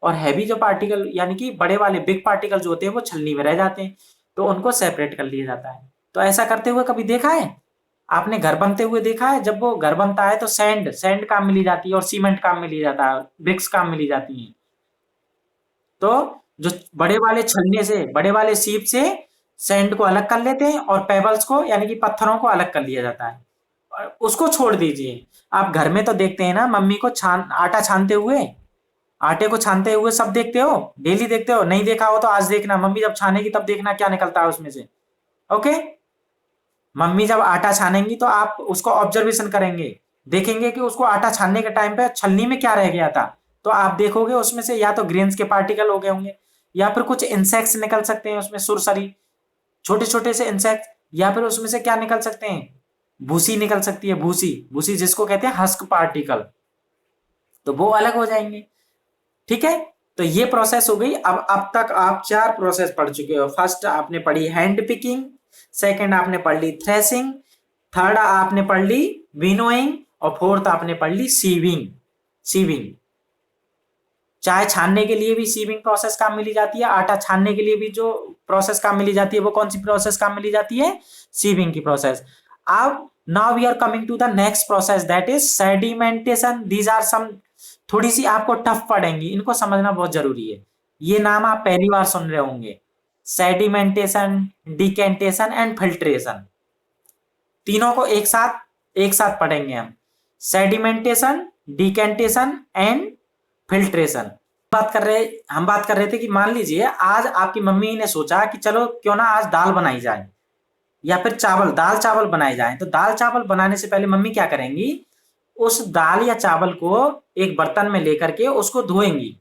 और हैवी जो पार्टिकल यानी कि बड़े वाले बिग पार्टिकल जो होते हैं वो छलनी में रह जाते हैं। तो उनको सेपरेट कर लिया जाता है। तो ऐसा करते हुए कभी देखा है आपने? घर बनते हुए देखा है? जब वो घर बनता है तो सैंड, सैंड काम में ली जाती है, और सीमेंट काम में ली जाता है, ब्रिक्स काम में ली जाती है। तो जो बड़े वाले छलने से, बड़े वाले सीप से सैंड को अलग कर लेते हैं, और पेबल्स को यानी कि पत्थरों को अलग कर लिया जाता है। और उसको छोड़ दीजिए, आप घर में तो देखते हैं ना मम्मी को आटा छानते हुए, आटे को छानते हुए सब देखते हो, डेली देखते हो। नहीं देखा हो तो आज देखना, मम्मी जब छानेगी तब देखना क्या निकलता है उसमें से। ओके, मम्मी जब आटा छानेंगी तो आप उसको ऑब्जर्वेशन करेंगे, देखेंगे कि उसको आटा छानने के टाइम पे छलनी में क्या रह गया था। तो आप देखोगे उसमें से या तो ग्रेन्स के पार्टिकल हो गए होंगे, या फिर कुछ इंसेक्ट्स निकल सकते हैं उसमें, सुरसरी, छोटे छोटे से इंसेक्ट, या फिर उसमें से क्या निकल सकते हैं? भूसी निकल सकती है, भूसी, भूसी जिसको कहते हैं हस्क पार्टिकल। तो वो अलग हो जाएंगे। ठीक है, तो ये प्रोसेस हो गई। अब तक आप 4 प्रोसेस पढ़ चुके हो। फर्स्ट आपने पढ़ी हैंड पिकिंग, सेकंड आपने पढ़ ली थ्रेसिंग, थर्ड आपने पढ़ ली विनोइंग, और फोर्थ आपने पढ़ ली सीविंग। सीविंग, चाय छानने के लिए भी सीविंग प्रोसेस काम मिली जाती है, आटा छानने के लिए भी जो प्रोसेस काम मिली जाती है वो कौन सी प्रोसेस काम मिली जाती है? सीविंग की प्रोसेस। अब now we are coming to the next process that is sedimentation. These are some, थोड़ी सी आपको टफ पड़ेंगी, इनको समझना बहुत जरूरी है। ये नाम आप पहली बार सुन रहे होंगे, सेडिमेंटेशन, डिकेंटेशन एंड फिल्ट्रेशन। तीनों को एक साथ पढ़ेंगे हम, सेडिमेंटेशन, डिकेंटेशन एंड फिल्ट्रेशन। हम बात कर रहे थे कि मान लीजिए आज आपकी मम्मी ने सोचा कि चलो क्यों ना आज दाल बनाई जाए, या फिर चावल, दाल चावल बनाए जाए। तो दाल चावल बनाने से पहले मम्मी क्या करेंगी? उस दाल या चावल को एक बर्तन में लेकर के उसको धोएंगी,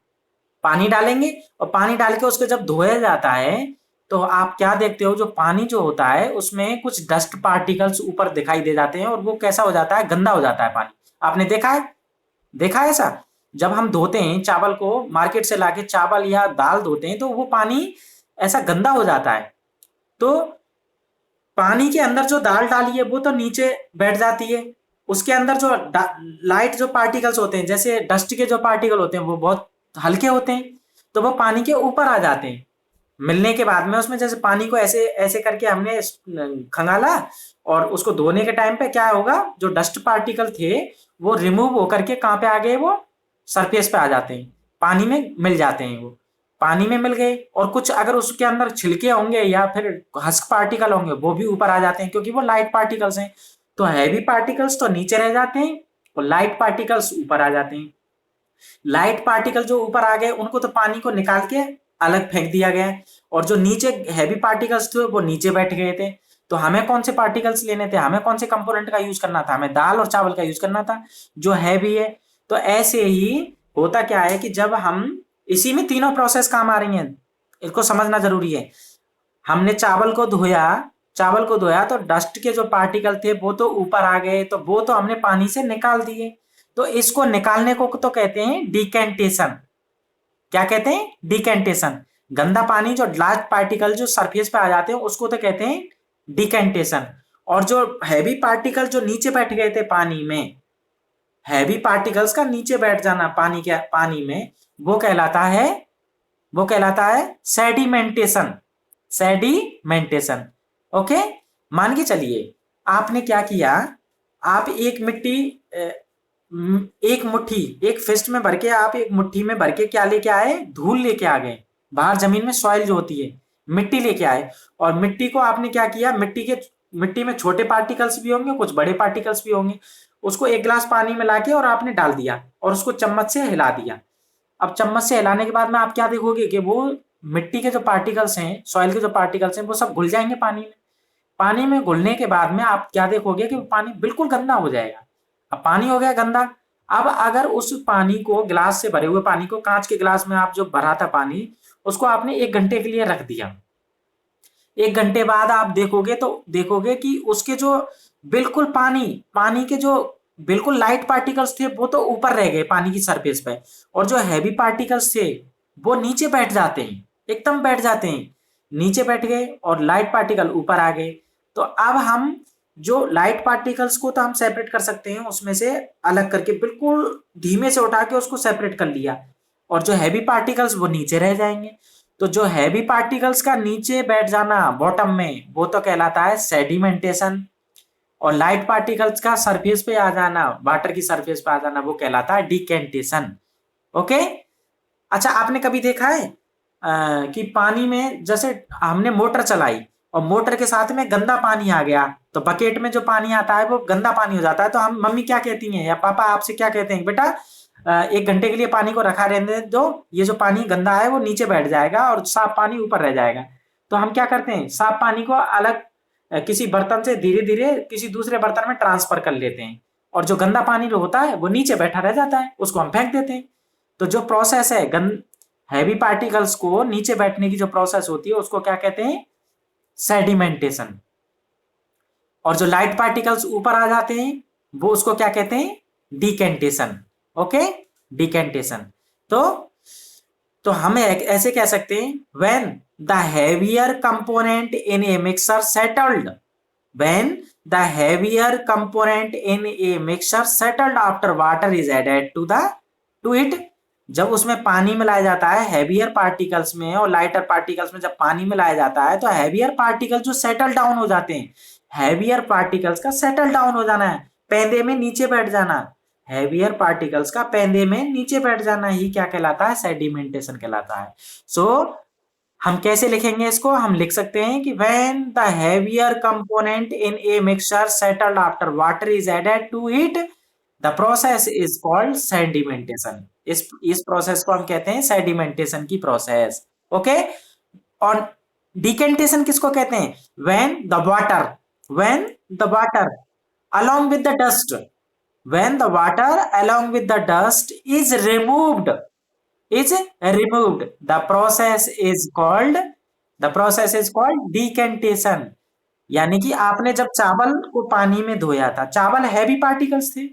पानी डालेंगे, और पानी डाल के उसको जब धोया जाता है तो आप क्या देखते हो? जो पानी जो होता है उसमें कुछ डस्ट पार्टिकल्स ऊपर दिखाई दे जाते हैं, और वो कैसा हो जाता है? गंदा हो जाता है पानी। आपने देखा है? देखा है ऐसा? जब हम धोते हैं चावल को, मार्केट से लाके चावल या दाल धोते हैं तो वो पानी ऐसा गंदा हो जाता है। तो पानी के अंदर जो दाल डाली है वो तो नीचे बैठ जाती है, उसके अंदर जो लाइट जो पार्टिकल्स होते हैं, जैसे डस्ट के जो पार्टिकल होते हैं वो बहुत हल्के होते हैं, तो वो पानी के ऊपर आ जाते हैं। मिलने के बाद में उसमें जैसे पानी को ऐसे ऐसे करके हमने खंगाला, और उसको धोने के टाइम पे क्या होगा, जो डस्ट पार्टिकल थे वो रिमूव होकर के कहाँ पे आ गए, वो सरफेस पे आ जाते हैं, पानी में मिल जाते हैं, वो पानी में मिल गए। और कुछ अगर उसके अंदर छिलके होंगे या फिर हस्क पार्टिकल होंगे वो भी ऊपर आ जाते हैं, क्योंकि वो लाइट पार्टिकल्स हैं। तो हैवी पार्टिकल्स तो नीचे रह जाते हैं और लाइट पार्टिकल्स ऊपर आ जाते हैं। लाइट पार्टिकल जो ऊपर आ गए उनको तो पानी को निकाल के अलग फेंक दिया गया है, और जो नीचे हैवी पार्टिकल्स थे वो नीचे बैठ गए थे। तो हमें कौन से पार्टिकल्स लेने थे, हमें कौन से कंपोनेंट का यूज करना था, हमें दाल और चावल का यूज करना था जो हैवी है। तो ऐसे ही होता क्या है कि जब हम इसी में तीनों प्रोसेस काम आ रही हैं, इसको समझना जरूरी है। हमने चावल को धोया तो डस्ट के जो पार्टिकल थे वो तो ऊपर आ गए, तो वो तो हमने पानी से निकाल दिए। तो इसको निकालने को तो कहते हैं डिकेंटेशन। क्या कहते हैं, डिकेंटेशन। गंदा पानी जो लार्ज पार्टिकल जो सरफेस पे आ जाते हैं उसको तो कहते हैं डिकेंटेशन। और जो हैवी पार्टिकल जो नीचे बैठ गए थे पानी में, हैवी पार्टिकल्स का नीचे बैठ जाना पानी में, वो कहलाता है सेडिमेंटेशन। सेडिमेंटेशन। ओके। मान के चलिए आपने क्या किया, आप एक फिस्ट में भर के, आप एक मुट्ठी में भर के क्या लेके आए, धूल लेके आ गए। बाहर जमीन में सॉइल जो होती है, मिट्टी लेके आए। और मिट्टी को आपने क्या किया, मिट्टी में छोटे पार्टिकल्स भी होंगे, कुछ बड़े पार्टिकल्स भी होंगे। उसको एक गिलास पानी में लाके और आपने डाल दिया और उसको चम्मच से हिला दिया। अब चम्मच से हिलाने के बाद में आप क्या देखोगे कि वो मिट्टी के जो पार्टिकल्स हैं, सॉइल के जो पार्टिकल्स हैं, वो सब घुल जाएंगे पानी में। पानी में घुलने के बाद में आप क्या देखोगे कि पानी बिल्कुल गंदा हो जाएगा। अब पानी हो गया गंदा। अब अगर उस पानी को, गिलास से भरे हुए पानी को, कांच के गिलास में आप जो भरा था पानी, उसको आपने 1 घंटे के लिए रख दिया। 1 घंटे बाद आप देखोगे कि उसके जो बिल्कुल पानी के जो बिल्कुल लाइट पार्टिकल्स थे वो तो ऊपर रह गए पानी की सरफेस पे, और जो हैवी पार्टिकल्स थे वो नीचे बैठ जाते हैं, एकदम बैठ जाते हैं, नीचे बैठ गए और लाइट पार्टिकल ऊपर आ गए। तो अब हम जो लाइट पार्टिकल्स को तो हम सेपरेट कर सकते हैं, उसमें से अलग करके बिल्कुल धीमे से उठा के उसको सेपरेट कर लिया, और जो हैवी पार्टिकल्स वो नीचे रह जाएंगे। तो जो हैवी पार्टिकल्स का नीचे बैठ जाना बॉटम में वो तो कहलाता है सेडिमेंटेशन, और लाइट पार्टिकल्स का सरफेस पे आ जाना, वाटर की सरफेस पे आ जाना, वो कहलाता है डिकेंटेशन। ओके। अच्छा, आपने कभी देखा है कि पानी में जैसे हमने मोटर चलाई और मोटर के साथ में गंदा पानी आ गया, तो बकेट में जो पानी आता है वो गंदा पानी हो जाता है, तो हम मम्मी क्या कहती हैं या पापा आपसे क्या कहते हैं, बेटा 1 घंटे के लिए पानी को रखा रहने दो, ये जो पानी गंदा है वो नीचे बैठ जाएगा और साफ पानी ऊपर रह जाएगा। तो हम क्या करते हैं, साफ पानी को अलग किसी बर्तन से धीरे धीरे किसी दूसरे बर्तन में ट्रांसफर कर लेते हैं, और जो गंदा पानी जो होता है वो नीचे बैठा रह जाता है, उसको हम फेंक देते हैं। तो जो प्रोसेस है हैवी पार्टिकल्स को नीचे बैठने की जो प्रोसेस होती है उसको क्या कहते हैं, सेडिमेंटेशन। और जो लाइट पार्टिकल्स ऊपर आ जाते हैं वो उसको क्या कहते हैं, डिकेंटेशन। Okay, decantation. तो हम ऐसे कह सकते हैं, when the heavier component in a mixer settled, when the heavier component in a mixer settled after water is added to it. जब उसमें पानी मिलाया जाता है हैवियर पार्टिकल्स में और लाइटर पार्टिकल्स में, जब पानी मिलाया जाता है तो हैवियर पार्टिकल जो सेटल डाउन हो जाते हैं, हैवियर पार्टिकल्स का सेटल डाउन हो जाना है, पेंदे में नीचे बैठ जाना, हैवियर पार्टिकल्स का पेंदे में नीचे बैठ जाना ही क्या कहलाता है, सेडिमेंटेशन कहलाता है। सो हम कैसे लिखेंगे इसको, हम लिख सकते हैं कि when the heavier component in a mixture settled after water is added to it, the process is called sedimentation. इस प्रोसेस को हम कहते हैं सेडिमेंटेशन की प्रोसेस। ओके। और डिकेंटेशन किसको कहते हैं, when the water along with the dust, when the water along with the dust is removed, the process is called decantation। यानी कि आपने जब चावल को पानी में धोया था, चावल हैवी पार्टिकल्स थे,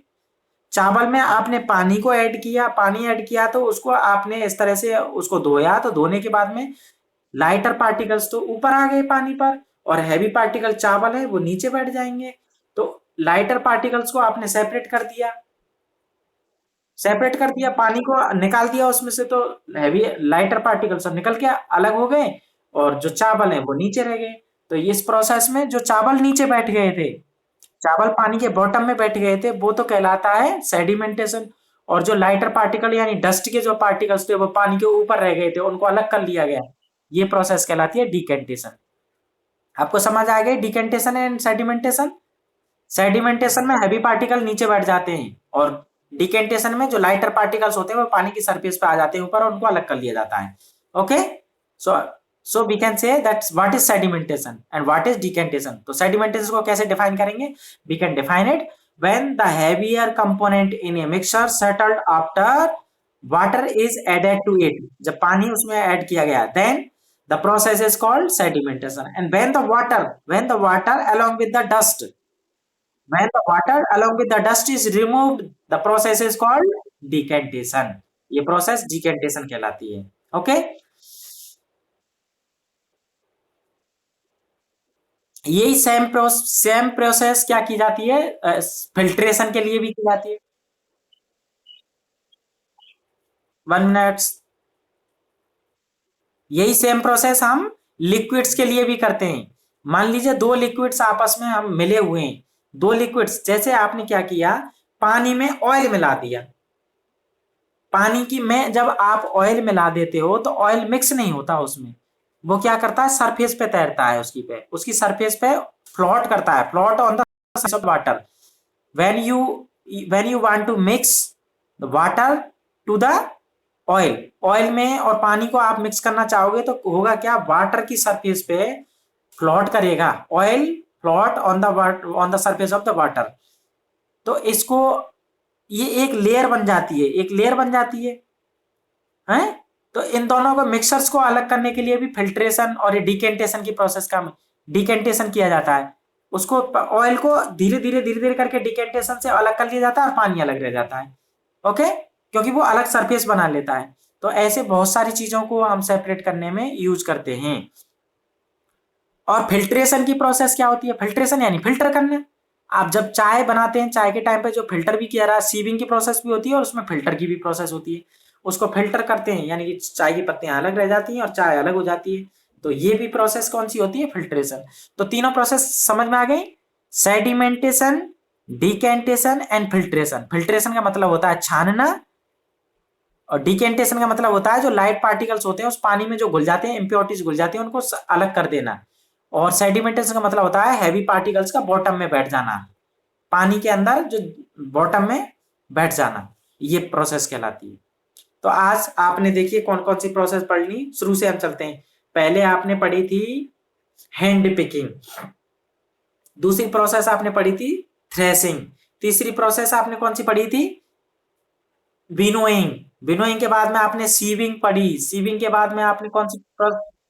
चावल में आपने पानी ऐड किया तो उसको आपने इस तरह से उसको धोया, तो धोने के बाद में लाइटर पार्टिकल्स तो ऊपर आ गए पानी पर, और हैवी पार्टिकल चावल है वो नीचे बैठ जाएंगे। तो लाइटर पार्टिकल्स को आपने सेपरेट कर दिया, सेपरेट कर दिया, पानी को निकाल दिया उसमें से, तो हैवी लाइटर पार्टिकल्स सब निकल के अलग हो गए और जो चावल है वो नीचे रह गए। तो इस प्रोसेस में जो चावल नीचे बैठ गए थे, चावल पानी के बॉटम में बैठ गए थे, वो तो कहलाता है सेडिमेंटेशन। और जो लाइटर पार्टिकल यानी डस्ट के जो पार्टिकल्स थे वो पानी के ऊपर रह गए थे, उनको अलग कर लिया गया। ये प्रोसेस कहलाती है डिकेंटेशन। आपको समझ आ गई डिकेंटेशन एंड सेडिमेंटेशन? सेडिमेंटेशन में हैवी पार्टिकल नीचे बैठ जाते हैं और डिकेंटेशन में जो लाइटर पार्टिकल्स होते हैं वो पानी की सरफेस पे आ जाते हैं ऊपर और उनको अलग कर लिया जाता है। Okay, so so we can say that what is sedimentation and what is decantation. तो सेडिमेंटेशन को कैसे डिफाइन करेंगे? We can define it when the heavier component in a mixture settled after water is added to it. जब पानी उसमें add किया गया, then the process is called sedimentation. And when the water along with the dust, when the water along with the dust is removed, the process is called decantation. ये process decantation कहलाती है। Okay, यही same process क्या की जाती है, filtration के लिए भी की जाती है। 1 मिनट। यही सेम प्रोसेस हम लिक्विड्स के लिए भी करते हैं। मान लीजिए दो लिक्विड्स आपस में हम मिले हुए हैं, दो लिक्विड्स, जैसे आपने क्या किया, पानी में ऑयल मिला दिया। पानी की में जब आप ऑयल मिला देते हो तो ऑयल मिक्स नहीं होता उसमें, वो क्या करता है, सरफेस पे तैरता है, उसकी सरफेस पे फ्लोट करता है, float on the surface of water. When you want to mix the water to the oil, oil में और पानी को आप मिक्स करना चाहोगे तो होगा क्या, वाटर की सरफेस पे फ्लोट करेगा oil, float on the surface of the water. तो इसको, ये एक लेयर बन जाती है, एक लेयर बन जाती है, हैं? तो इन दोनों को मिक्सर्स को अलग करने के लिए भी फिल्ट्रेशन और डिकेंटेशन की प्रोसेस का डिकेंटेशन किया जाता है। उसको ऑयल को धीरे धीरे करके डिकेंटेशन से अलग कर लिया जाता है और पानी अलग रह जाता है। ओके, क्योंकि वो अलग सरफेस बना लेता है। तो ऐसे बहुत सारी चीजों को हम सेपरेट करने में यूज करते हैं। और फिल्ट्रेशन की प्रोसेस क्या होती है? फिल्ट्रेशन यानी फिल्टर करना। आप जब चाय बनाते हैं, चाय के टाइम पे जो फिल्टर भी किया रहा है, सीविंग की प्रोसेस भी होती है और उसमें फिल्टर की भी प्रोसेस होती है। उसको फिल्टर करते हैं, यानी कि चाय की पत्तियां अलग रह जाती हैं और चाय अलग हो जाती है। तो ये भी प्रोसेस कौन सी होती है? फिल्ट्रेशन। तो तीनों प्रोसेस समझ में आ गई, sedimentation, decantation and filtration. Filtration का मतलब होता है छानना और डिकेंटेशन का मतलब होता है जो लाइट पार्टिकल्स होते हैं उस पानी में जो घुल जाते हैं, इंप्योरिटीज घुल जाती हैं, उनको अलग कर देना। और सेडिमेंटेशन का मतलब होता है हैवी पार्टिकल्स का बॉटम में बैठ जाना, पानी के अंदर जो बॉटम में बैठ जाना, ये प्रोसेस कहलाती है। तो आज आपने देखिए कौन कौन सी प्रोसेस पढ़ ली। शुरू से हम चलते हैं। पहले आपने पढ़ी थी हैंड पिकिंग, दूसरी प्रोसेस आपने पढ़ी थी थ्रेसिंग, तीसरी प्रोसेस आपने कौन सी पढ़ी थी? विनोइंग। विनोइंग के बाद में आपने सीविंग पढ़ी, सीविंग के बाद में आपने कौन सी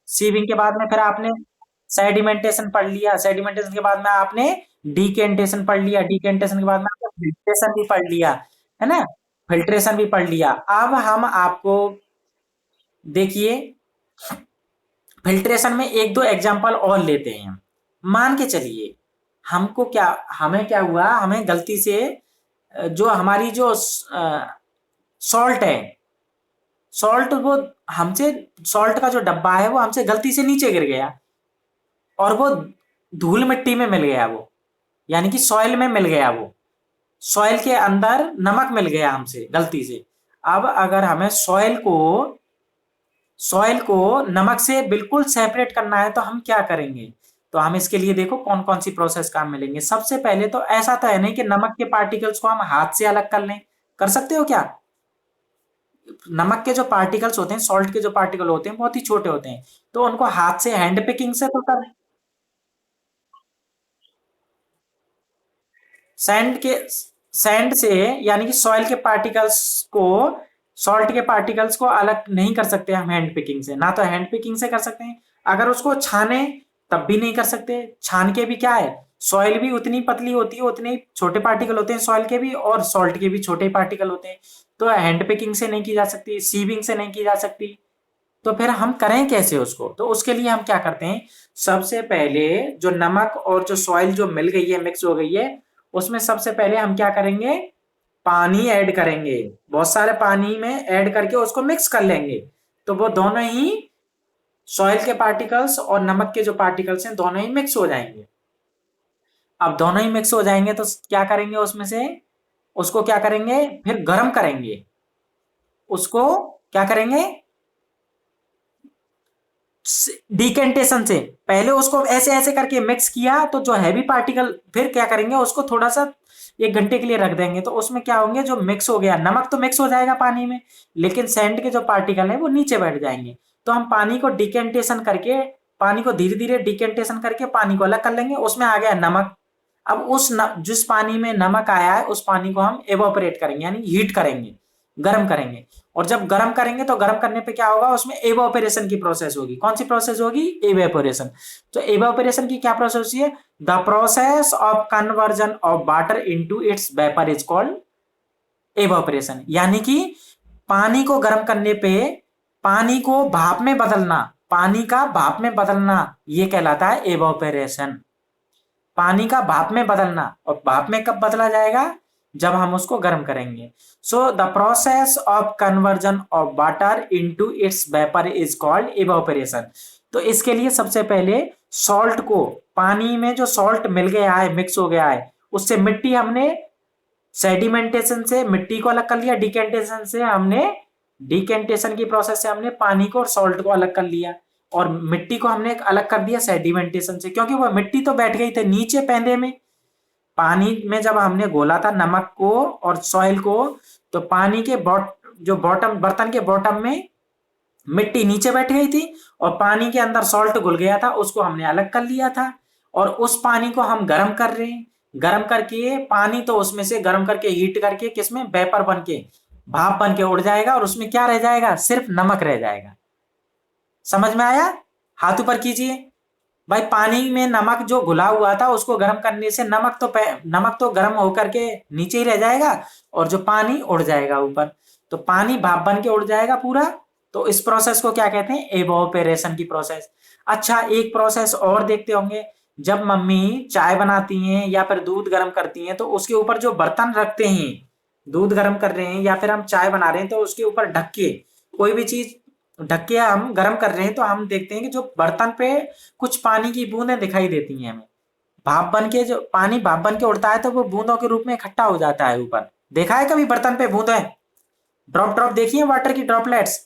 सीविंग के बाद में फिर आपने सेडिमेंटेशन पढ़ लिया, सेडिमेंटेशन के बाद में आपने डिकेंटेशन पढ़ लिया, डिकेंटेशन के बाद में आपने फिल्ट्रेशन भी पढ़ लिया, है ना? फिल्ट्रेशन भी पढ़ लिया। अब हम आपको देखिए फिल्ट्रेशन में एक दो एग्जांपल और लेते हैं। मान के चलिए हमको क्या, हमें क्या हुआ, हमें गलती से जो हमारी जो सॉल्ट है, सॉल्ट वो हमसे, सॉल्ट का जो डब्बा है वो हमसे गलती से नीचे गिर गया और वो धूल मिट्टी में मिल गया, वो यानी कि सॉइल में मिल गया, वो सॉइल के अंदर नमक मिल गया हमसे गलती से। अब अगर हमें सॉइल को नमक से बिल्कुल सेपरेट करना है तो हम क्या करेंगे? तो हम इसके लिए देखो कौन कौन सी प्रोसेस काम मिलेंगे। सबसे पहले तो ऐसा तो है नहीं कि नमक के पार्टिकल्स को हम हाथ से अलग कर लें, कर सकते हो क्या? नमक के जो पार्टिकल्स होते हैं, सॉल्ट के जो पार्टिकल होते हैं बहुत ही छोटे होते हैं, तो उनको हाथ से हैंड पिकिंग से तो कर, सैंड के सैंड से यानी कि सॉइल के पार्टिकल्स को, सॉल्ट के पार्टिकल्स को अलग नहीं कर सकते हम हैंड पिकिंग से। ना तो हैंड पिकिंग से कर सकते हैं, अगर उसको छाने तब भी नहीं कर सकते। छान के भी क्या है, सॉइल भी उतनी पतली होती है, उतने छोटे पार्टिकल होते हैं सॉइल के भी और सॉल्ट के भी छोटे पार्टिकल होते हैं। तो हैंड पिकिंग से नहीं की जा सकती, सीविंग से नहीं की जा सकती। तो फिर हम करें कैसे उसको? तो उसके लिए हम क्या करते हैं, सबसे पहले जो नमक और जो सॉइल जो मिल गई है, मिक्स हो गई है, उसमें सबसे पहले हम क्या करेंगे, पानी ऐड करेंगे, बहुत सारे पानी में ऐड करके उसको मिक्स कर लेंगे, तो वो दोनों ही सॉइल के पार्टिकल्स और नमक के जो पार्टिकल्स हैं दोनों ही मिक्स हो जाएंगे। अब दोनों ही मिक्स हो जाएंगे तो क्या करेंगे, उसमें से उसको क्या करेंगे, फिर गर्म करेंगे। उसको क्या करेंगे, डिकेंटेशन से पहले उसको ऐसे ऐसे करके मिक्स किया, तो जो हैवी पार्टिकल फिर क्या करेंगे, उसको थोड़ा सा 1 घंटे के लिए रख देंगे, तो उसमें क्या होंगे, जो मिक्स हो गया नमक तो मिक्स हो जाएगा पानी में, लेकिन सैंड के जो पार्टिकल है वो नीचे बैठ जाएंगे। तो हम पानी को डिकेंटेशन करके, पानी को धीरे धीरे डिकेंटेशन करके पानी को अलग कर लेंगे, उसमें आ गया नमक। अब जिस पानी में नमक आया है उस पानी को हम एवोपरेट करेंगे, यानी हीट करेंगे, गर्म करेंगे। और जब गर्म करेंगे तो गर्म करने पे क्या होगा, उसमें एवोपरेशन की प्रोसेस होगी। कौन सी प्रोसेस होगी, एवेपोरेशन। तो एवेपोरेशन की क्या प्रोसेस होती है, the process of conversion of water into its vapour is called evaporation. यानी कि पानी को गर्म करने पे पानी को भाप में बदलना, पानी का भाप में बदलना, ये कहलाता है एवेपोरेशन। पानी का भाप में बदलना, और भाप में कब बदला जाएगा, जब हम उसको गर्म करेंगे। So the process of conversion of water into its vapour is called evaporation. तो इसके लिए सबसे पहले सॉल्ट को, पानी में जो सॉल्ट मिल गया है, मिक्स हो गया है, उससे मिट्टी हमने सेडिमेंटेशन से मिट्टी को अलग कर लिया, डिकेंटेशन से हमने, डिकेंटेशन की प्रोसेस से हमने पानी को और सॉल्ट को अलग कर लिया, और मिट्टी को हमने अलग कर दिया सेडिमेंटेशन से, क्योंकि वो मिट्टी तो बैठ गई थी नीचे पेंदे में। पानी में जब हमने घोला था नमक को और सॉइल को, तो पानी के जो बॉटम, बर्तन के बॉटम में मिट्टी नीचे बैठ गई थी, और पानी के अंदर सॉल्ट घुल गया था, उसको हमने अलग कर लिया था। और उस पानी को हम गर्म कर रहे हैं, गर्म करके पानी तो उसमें से गर्म करके हीट करके किसमें, वेपर बन के, भाप बन के उड़ जाएगा, और उसमें क्या रह जाएगा, सिर्फ नमक रह जाएगा। समझ में आया, हाथ ऊपर कीजिए। भाई पानी में नमक जो घुला हुआ था उसको गर्म करने से नमक तो गर्म होकर के नीचे ही रह जाएगा, और जो पानी उड़ जाएगा ऊपर, तो पानी भाप बन के उड़ जाएगा पूरा। तो इस प्रोसेस को क्या कहते हैं, एवोपेरेशन की प्रोसेस। अच्छा, एक प्रोसेस और देखते होंगे, जब मम्मी चाय बनाती हैं या फिर दूध गर्म करती हैं, तो उसके ऊपर जो बर्तन रखते हैं, दूध गर्म कर रहे हैं या फिर हम चाय बना रहे हैं, तो उसके ऊपर ढक के, कोई भी चीज ढक के हम गर्म कर रहे हैं, तो हम देखते हैं कि जो बर्तन पे कुछ पानी की बूंदें दिखाई देती हैं हमें। भाप बन के, जो पानी भाप बन के उड़ता है तो वो बूंदों के रूप में इकट्ठा हो जाता है ऊपर। देखा है कभी बर्तन पे बूंदें, ड्रॉप ड्रॉप देखी है, वाटर की ड्रॉपलेट्स।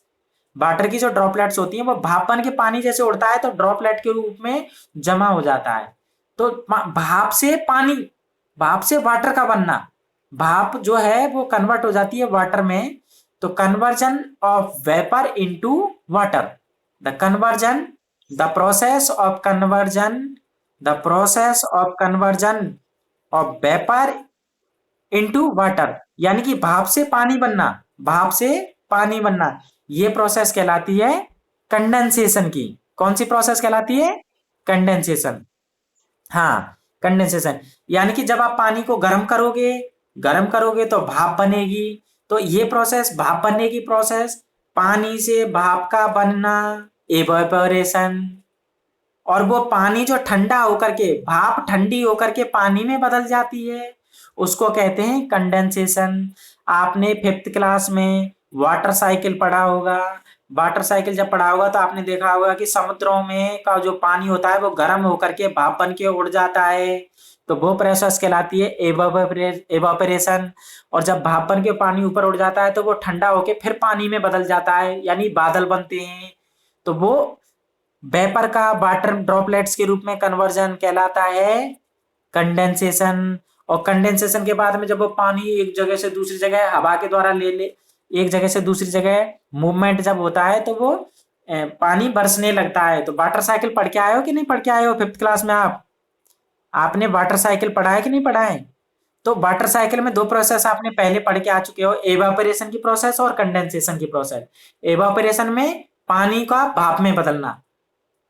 वाटर की जो ड्रॉपलेट्स होती हैं वो भाप बन के पानी जैसे उड़ता है तो ड्रॉपलेट के रूप में जमा हो जाता है। तो भाप से पानी, भाप से वाटर का बनना, भाप जो है वो कन्वर्ट हो जाती है वाटर में। तो conversion of vapour into water, the conversion, the process of conversion, the process of conversion of vapour into water, यानी कि भाप से पानी बनना, भाप से पानी बनना, ये प्रोसेस कहलाती है कंडेंसेशन की। कौन सी प्रोसेस कहलाती है, कंडेंसेशन। हाँ, कंडेंसेशन, यानी कि जब आप पानी को गर्म करोगे, गर्म करोगे तो भाप बनेगी। तो ये प्रोसेस, भाप बनने की प्रोसेस, पानी से भाप का बनना, एवेपोरेशन। और वो पानी जो ठंडा होकर के, भाप ठंडी होकर के पानी में बदल जाती है, उसको कहते हैं कंडेंसेशन। आपने 5th क्लास में वाटर साइकिल पढ़ा होगा। वाटर साइकिल जब पढ़ा होगा तो आपने देखा होगा कि समुद्रों में का जो पानी होता है वो गर्म होकर के भाप बन के उड़ जाता है, तो वो प्रोसेस कहलाती है एवापोरेशन। और जब भाप बन के पानी ऊपर उड़ जाता है तो वो ठंडा होके फिर पानी में बदल जाता है, यानी बादल बनते हैं, तो वो वेपर का वाटर ड्रॉपलेट्स के रूप में कन्वर्जन कहलाता है कंडेंसेशन। और कंडेंसेशन के बाद में जब वो पानी एक जगह से दूसरी जगह हवा के द्वारा एक जगह से दूसरी जगह मूवमेंट जब होता है तो वो पानी बरसने लगता है। तो वाटर साइकिल पढ़ के आए हो कि नहीं पढ़ के आए हो 5th क्लास में आप, आपने वाटर साइकिल पढ़ा है कि नहीं पढ़ा है। तो वाटर साइकिल में 2 प्रोसेस आपने पहले पढ़ के आ चुके हो, एवापोरेशन की प्रोसेस और कंडेंसेशन की प्रोसेस। एवापोरेशन में पानी का भाप में बदलना,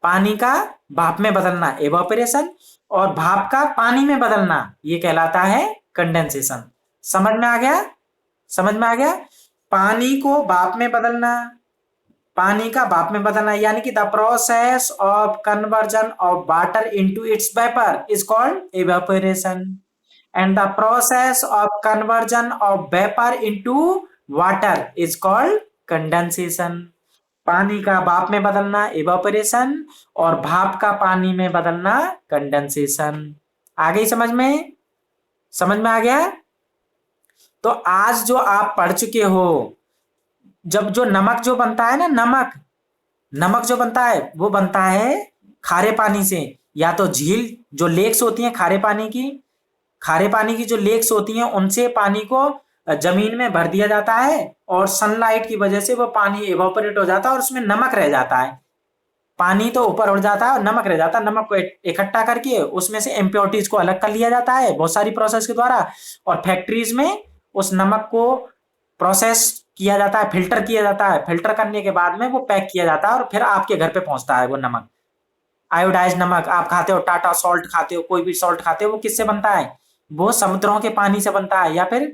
पानी का भाप में बदलना एवापोरेशन, और भाप का पानी में बदलना ये कहलाता है कंडेंसेशन। समझ में आ गया, समझ में आ गया। पानी को भाप में बदलना, पानी का भाप में बदलना, यानी कि the process of conversion of water into its vapour is called evaporation. And the process of conversion of vapour into water is called condensation. पानी का भाप में बदलना इवापोरेशन और भाप का पानी में बदलना कंडेंसेशन। आ गई समझ में? समझ में आ गया? तो आज जो आप पढ़ चुके हो, जब जो नमक जो बनता है ना, नमक नमक जो बनता है वो बनता है खारे पानी से, या तो झील जो लेक्स होती हैं खारे पानी की जो लेक्स होती हैं उनसे पानी को जमीन में भर दिया जाता है और सनलाइट की वजह से वो पानी इवापोरेट हो जाता है और उसमें नमक रह जाता है। पानी तो ऊपर उड़ जाता है और नमक रह जाता है। नमक को इकट्ठा करके उसमें से इम्प्योरिटीज को अलग कर लिया जाता है बहुत सारी प्रोसेस के द्वारा, और फैक्ट्रीज में उस नमक को प्रोसेस किया जाता है, फिल्टर किया जाता है। फिल्टर करने के बाद में वो पैक किया जाता है और फिर आपके घर पे पहुंचता है वो नमक। आयोडाइज नमक आप खाते हो, टाटा सॉल्ट खाते हो, कोई भी सॉल्ट खाते हो, वो किससे बनता है? वो समुद्रों के पानी से बनता है, या फिर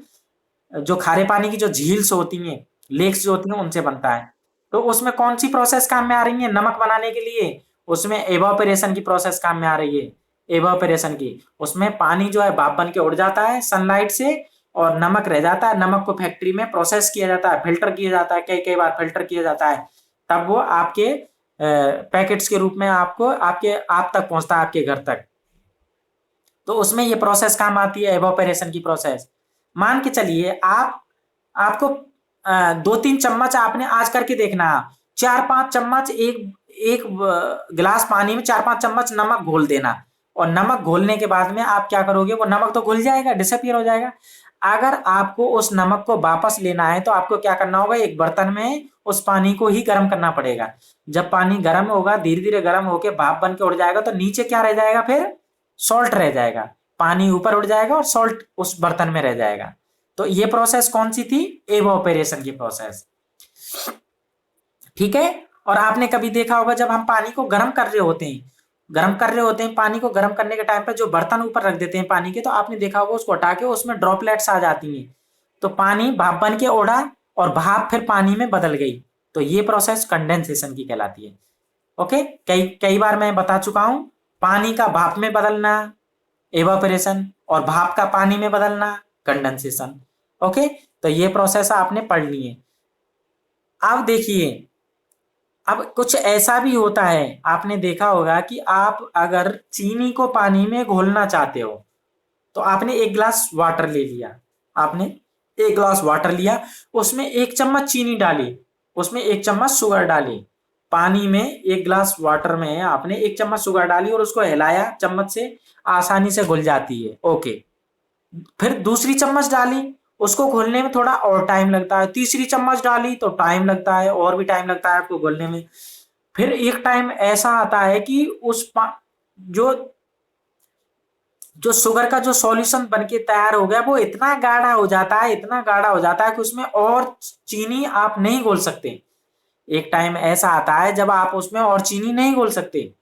जो खारे पानी की जो झील्स होती हैं, लेक्स जो होती हैं, उनसे बनता है। तो उसमें कौन सी प्रोसेस काम में आ रही है नमक बनाने के लिए? उसमें एवापोरेशन की प्रोसेस काम में आ रही है। एवापोरेशन की, उसमें पानी जो है भाप बन के उड़ जाता है सनलाइट से और नमक रह जाता है। नमक को फैक्ट्री में प्रोसेस किया जाता है, फिल्टर किया जाता है, कई कई बार फिल्टर किया जाता है, तब वो आपके पैकेट्स के रूप में आपको आप तक पहुंचता है, आपके घर तक। तो उसमें ये प्रोसेस काम आती है, एवापोरेशन की प्रोसेस। मान के चलिए आपको 2-3 चम्मच आपने आज करके देखना, 4-5 चम्मच एक एक गिलास पानी में 4-5 चम्मच नमक घोल देना, और नमक घोलने के बाद में आप क्या करोगे, वो नमक तो घुल जाएगा, डिसअपियर हो जाएगा। अगर आपको उस नमक को वापस लेना है तो आपको क्या करना होगा, एक बर्तन में उस पानी को ही गर्म करना पड़ेगा। जब पानी गर्म होगा, धीरे धीरे गर्म होके भाप बन के उड़ जाएगा, तो नीचे क्या रह जाएगा, फिर सॉल्ट रह जाएगा। पानी ऊपर उड़ जाएगा और सॉल्ट उस बर्तन में रह जाएगा। तो ये प्रोसेस कौन सी थी? एवापोरेशन की प्रोसेस। ठीक है। और आपने कभी देखा होगा जब हम पानी को गर्म कर रहे होते हैं, पानी को गर्म करने के टाइम पे जो बर्तन ऊपर रख देते हैं पानी के, तो आपने देखा होगा उसको हटा के उसमें ड्रॉपलेट्स आ जाती हैं, तो पानी भाप बन के उड़ा और भाप फिर पानी में बदल गई। तो ये प्रोसेस कंडेंसेशन की कहलाती है। ओके, कई कई बार मैं बता चुका हूं, पानी का भाप में बदलना एवापोरेशन और भाप का पानी में बदलना कंडेंसेशन। ओके, तो ये प्रोसेस आपने पढ़ ली है। अब देखिए, अब कुछ ऐसा भी होता है, आपने देखा होगा कि आप अगर चीनी को पानी में घोलना चाहते हो, तो आपने एक गिलास वाटर ले लिया, उसमें 1 चम्मच चीनी डाली, उसमें 1 चम्मच शुगर डाली। पानी में 1 गिलास वाटर में आपने 1 चम्मच शुगर डाली और उसको हिलाया चम्मच से, आसानी से घुल जाती है। ओके, फिर दूसरी चम्मच डाली, उसको घोलने में थोड़ा और टाइम लगता है। तीसरी चम्मच डाली तो टाइम लगता है, और भी टाइम लगता है आपको घोलने में। फिर एक टाइम ऐसा आता है कि जो जो शुगर का जो सॉल्यूशन बनके तैयार हो गया, वो इतना गाढ़ा हो जाता है, कि उसमें और चीनी आप नहीं घोल सकते। एक टाइम ऐसा आता है जब आप उसमें और चीनी नहीं घोल सकते,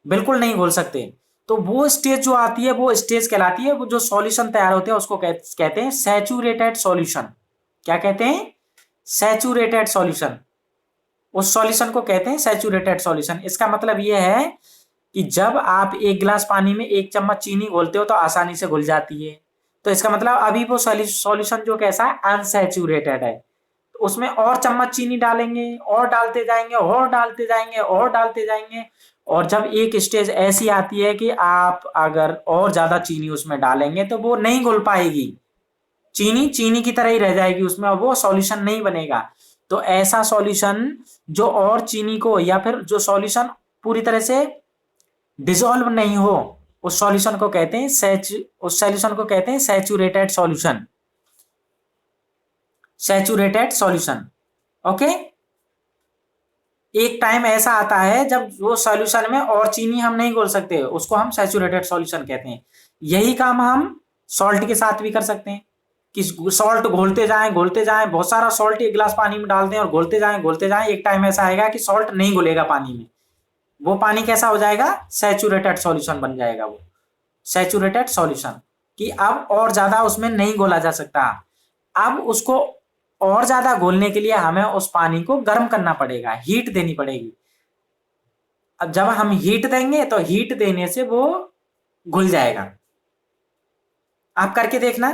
बिल्कुल नहीं घोल सकते। तो वो स्टेज जो आती है, वो स्टेज कहलाती है, वो जो सॉल्यूशन तैयार होते हैं उसको कहते हैं सैचुरेटेड सॉल्यूशन। क्या कहते हैं? Saturated solution. उस सॉल्यूशन को कहते हैं सैचुरेटेड सॉल्यूशन। इसका मतलब ये है कि जब आप 1 गिलास पानी में 1 चम्मच चीनी घोलते हो तो आसानी से घुल जाती है। तो इसका मतलब अभी वो सॉल्यूशन जो कैसा है, अनसैचुरेटेड है। तो उसमें और चम्मच चीनी डालेंगे, और डालते जाएंगे, और डालते जाएंगे, और डालते जाएंगे, और जब एक स्टेज ऐसी आती है कि आप अगर और ज्यादा चीनी उसमें डालेंगे तो वो नहीं घुल पाएगी, चीनी चीनी की तरह ही रह जाएगी उसमें, और वो सॉल्यूशन नहीं बनेगा। तो ऐसा सॉल्यूशन जो और चीनी को, या फिर जो सॉल्यूशन पूरी तरह से डिसॉल्व नहीं हो, उस सॉल्यूशन को कहते हैं saturated solution. Saturated solution. Okay, एक टाइम ऐसा आता है जब वो सॉल्यूशन में और चीनी हम नहीं घोल सकते, उसको हम सैचुरेटेड सॉल्यूशन कहते हैं। यही काम हम सॉल्ट के साथ भी कर सकते हैं कि सॉल्ट घोलते जाएं, बहुत सारा सॉल्ट 1 गिलास पानी में डाल दें और घोलते जाएं। एक टाइम ऐसा आएगा कि सॉल्ट नहीं घुलेगा पानी में, वो पानी कैसा हो जाएगा, सैचुरेटेड सॉल्यूशन बन जाएगा। वो सैचुरेटेड सॉल्यूशन कि अब और ज्यादा उसमें नहीं घोला जा सकता। अब उसको और ज्यादा घोलने के लिए हमें उस पानी को गर्म करना पड़ेगा, हीट देनी पड़ेगी। अब जब हम हीट देंगे तो हीट देने से वो घुल जाएगा। आप करके देखना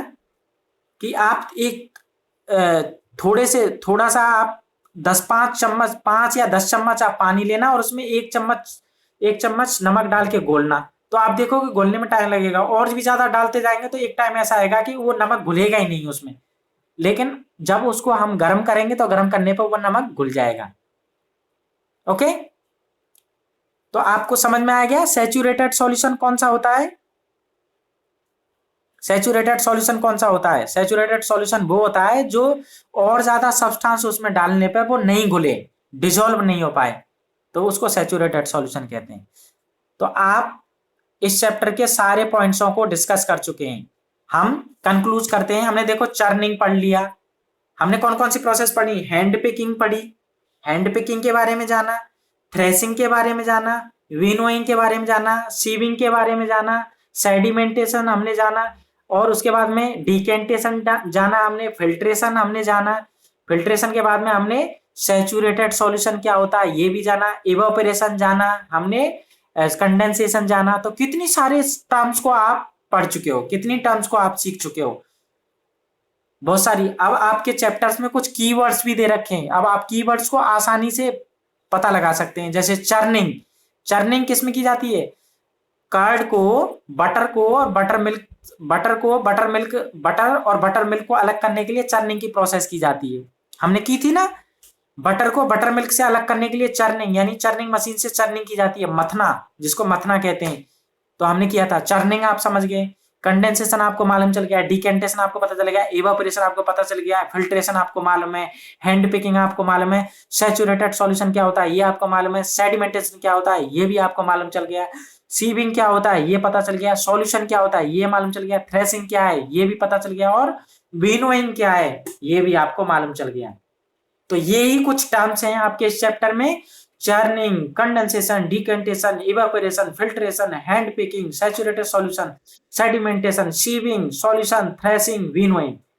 कि आप एक थोड़ा सा आप 5 चम्मच 5 या 10 चम्मच आप पानी लेना और उसमें 1 चम्मच नमक डाल के घोलना। तो आप देखोगे घोलने में टाइम लगेगा, और भी ज्यादा डालते जाएंगे तो एक टाइम ऐसा आएगा कि वो नमक घुलेगा ही नहीं उसमें। लेकिन जब उसको हम गर्म करेंगे तो गर्म करने पर वो नमक घुल जाएगा। ओके, तो आपको समझ में आ गया सैचुरेटेड सॉल्यूशन कौन सा होता है? सैचुरेटेड सॉल्यूशन कौन सा होता है? सैचुरेटेड सॉल्यूशन वो होता है जो और ज्यादा सब्सटेंस उसमें डालने पर वो नहीं घुले, डिसॉल्व नहीं हो पाए, तो उसको सैचुरेटेड सॉल्यूशन कहते हैं। तो आप इस चैप्टर के सारे पॉइंट्सों को डिस्कस कर चुके हैं। हम कंक्लूज करते हैं। हमने देखो चर्निंग पढ़ लिया, हमने कौन कौन सी प्रोसेस पढ़ी? हैंड पिकिंग पढ़ी, हैंड पिकिंग के बारे में जाना, थ्रेसिंग के बारे में जाना, विनोइंग के बारे में जाना, सीविंग के बारे में जाना, सेडिमेंटेशन हमने जाना, और उसके बाद में डिकेंटेशन जाना हमने, फिल्ट्रेशन हमने जाना, फिल्ट्रेशन के बाद में हमने सैचुरेटेड सॉल्यूशन क्या होता है ये भी जाना, इवापोरेशन जाना हमने, कंडेंसेशन जाना। तो कितनी सारे टर्म्स को आप पढ़ चुके हो, कितनी टर्म्स को आप सीख चुके हो? बहुत सारी। अब आपके चैप्टर्स में कुछ कीवर्ड्स भी दे रखे हैं, अब आप कीवर्ड्स को आसानी से पता लगा सकते हैं। जैसे चर्निंग, चर्निंग किसमें की जाती है? कर्ड को, बटर को और बटर मिल्क, बटर और बटर मिल्क को अलग करने के लिए चर्निंग की प्रोसेस की जाती है। हमने की थी ना, बटर को बटर मिल्क से अलग करने के लिए चर्निंग, यानी चर्निंग मशीन से चर्निंग की जाती है, मथना, जिसको मथना कहते हैं। तो हमने किया था चर्निंग, आप समझ गए। कंडेंसेशन आपको मालूम चल गया, डिकेंटेशन आपको पता चल गया, इवापोरेशन आपको पता चल गया, फिल्ट्रेशन आपको मालूम है, हैंड पिकिंग आपको मालूम है, सैचुरेटेड सॉल्यूशन क्या होता है ये आपको मालूम है, सेडिमेंटेशन क्या होता है ये भी आपको मालूम चल गया, सीविंग क्या होता है ये पता चल गया, सॉल्यूशन क्या होता है ये मालूम चल गया, थ्रेसिंग क्या है ये भी पता चल गया, और विनोइंग क्या है ये भी आपको मालूम चल गया। तो ये ही कुछ टर्म्स हैं आपके इस चैप्टर में: churning, condensation, decantation, evaporation, filtration, hand picking, saturated solution, sedimentation, sieving, solution, threshing, winnowing.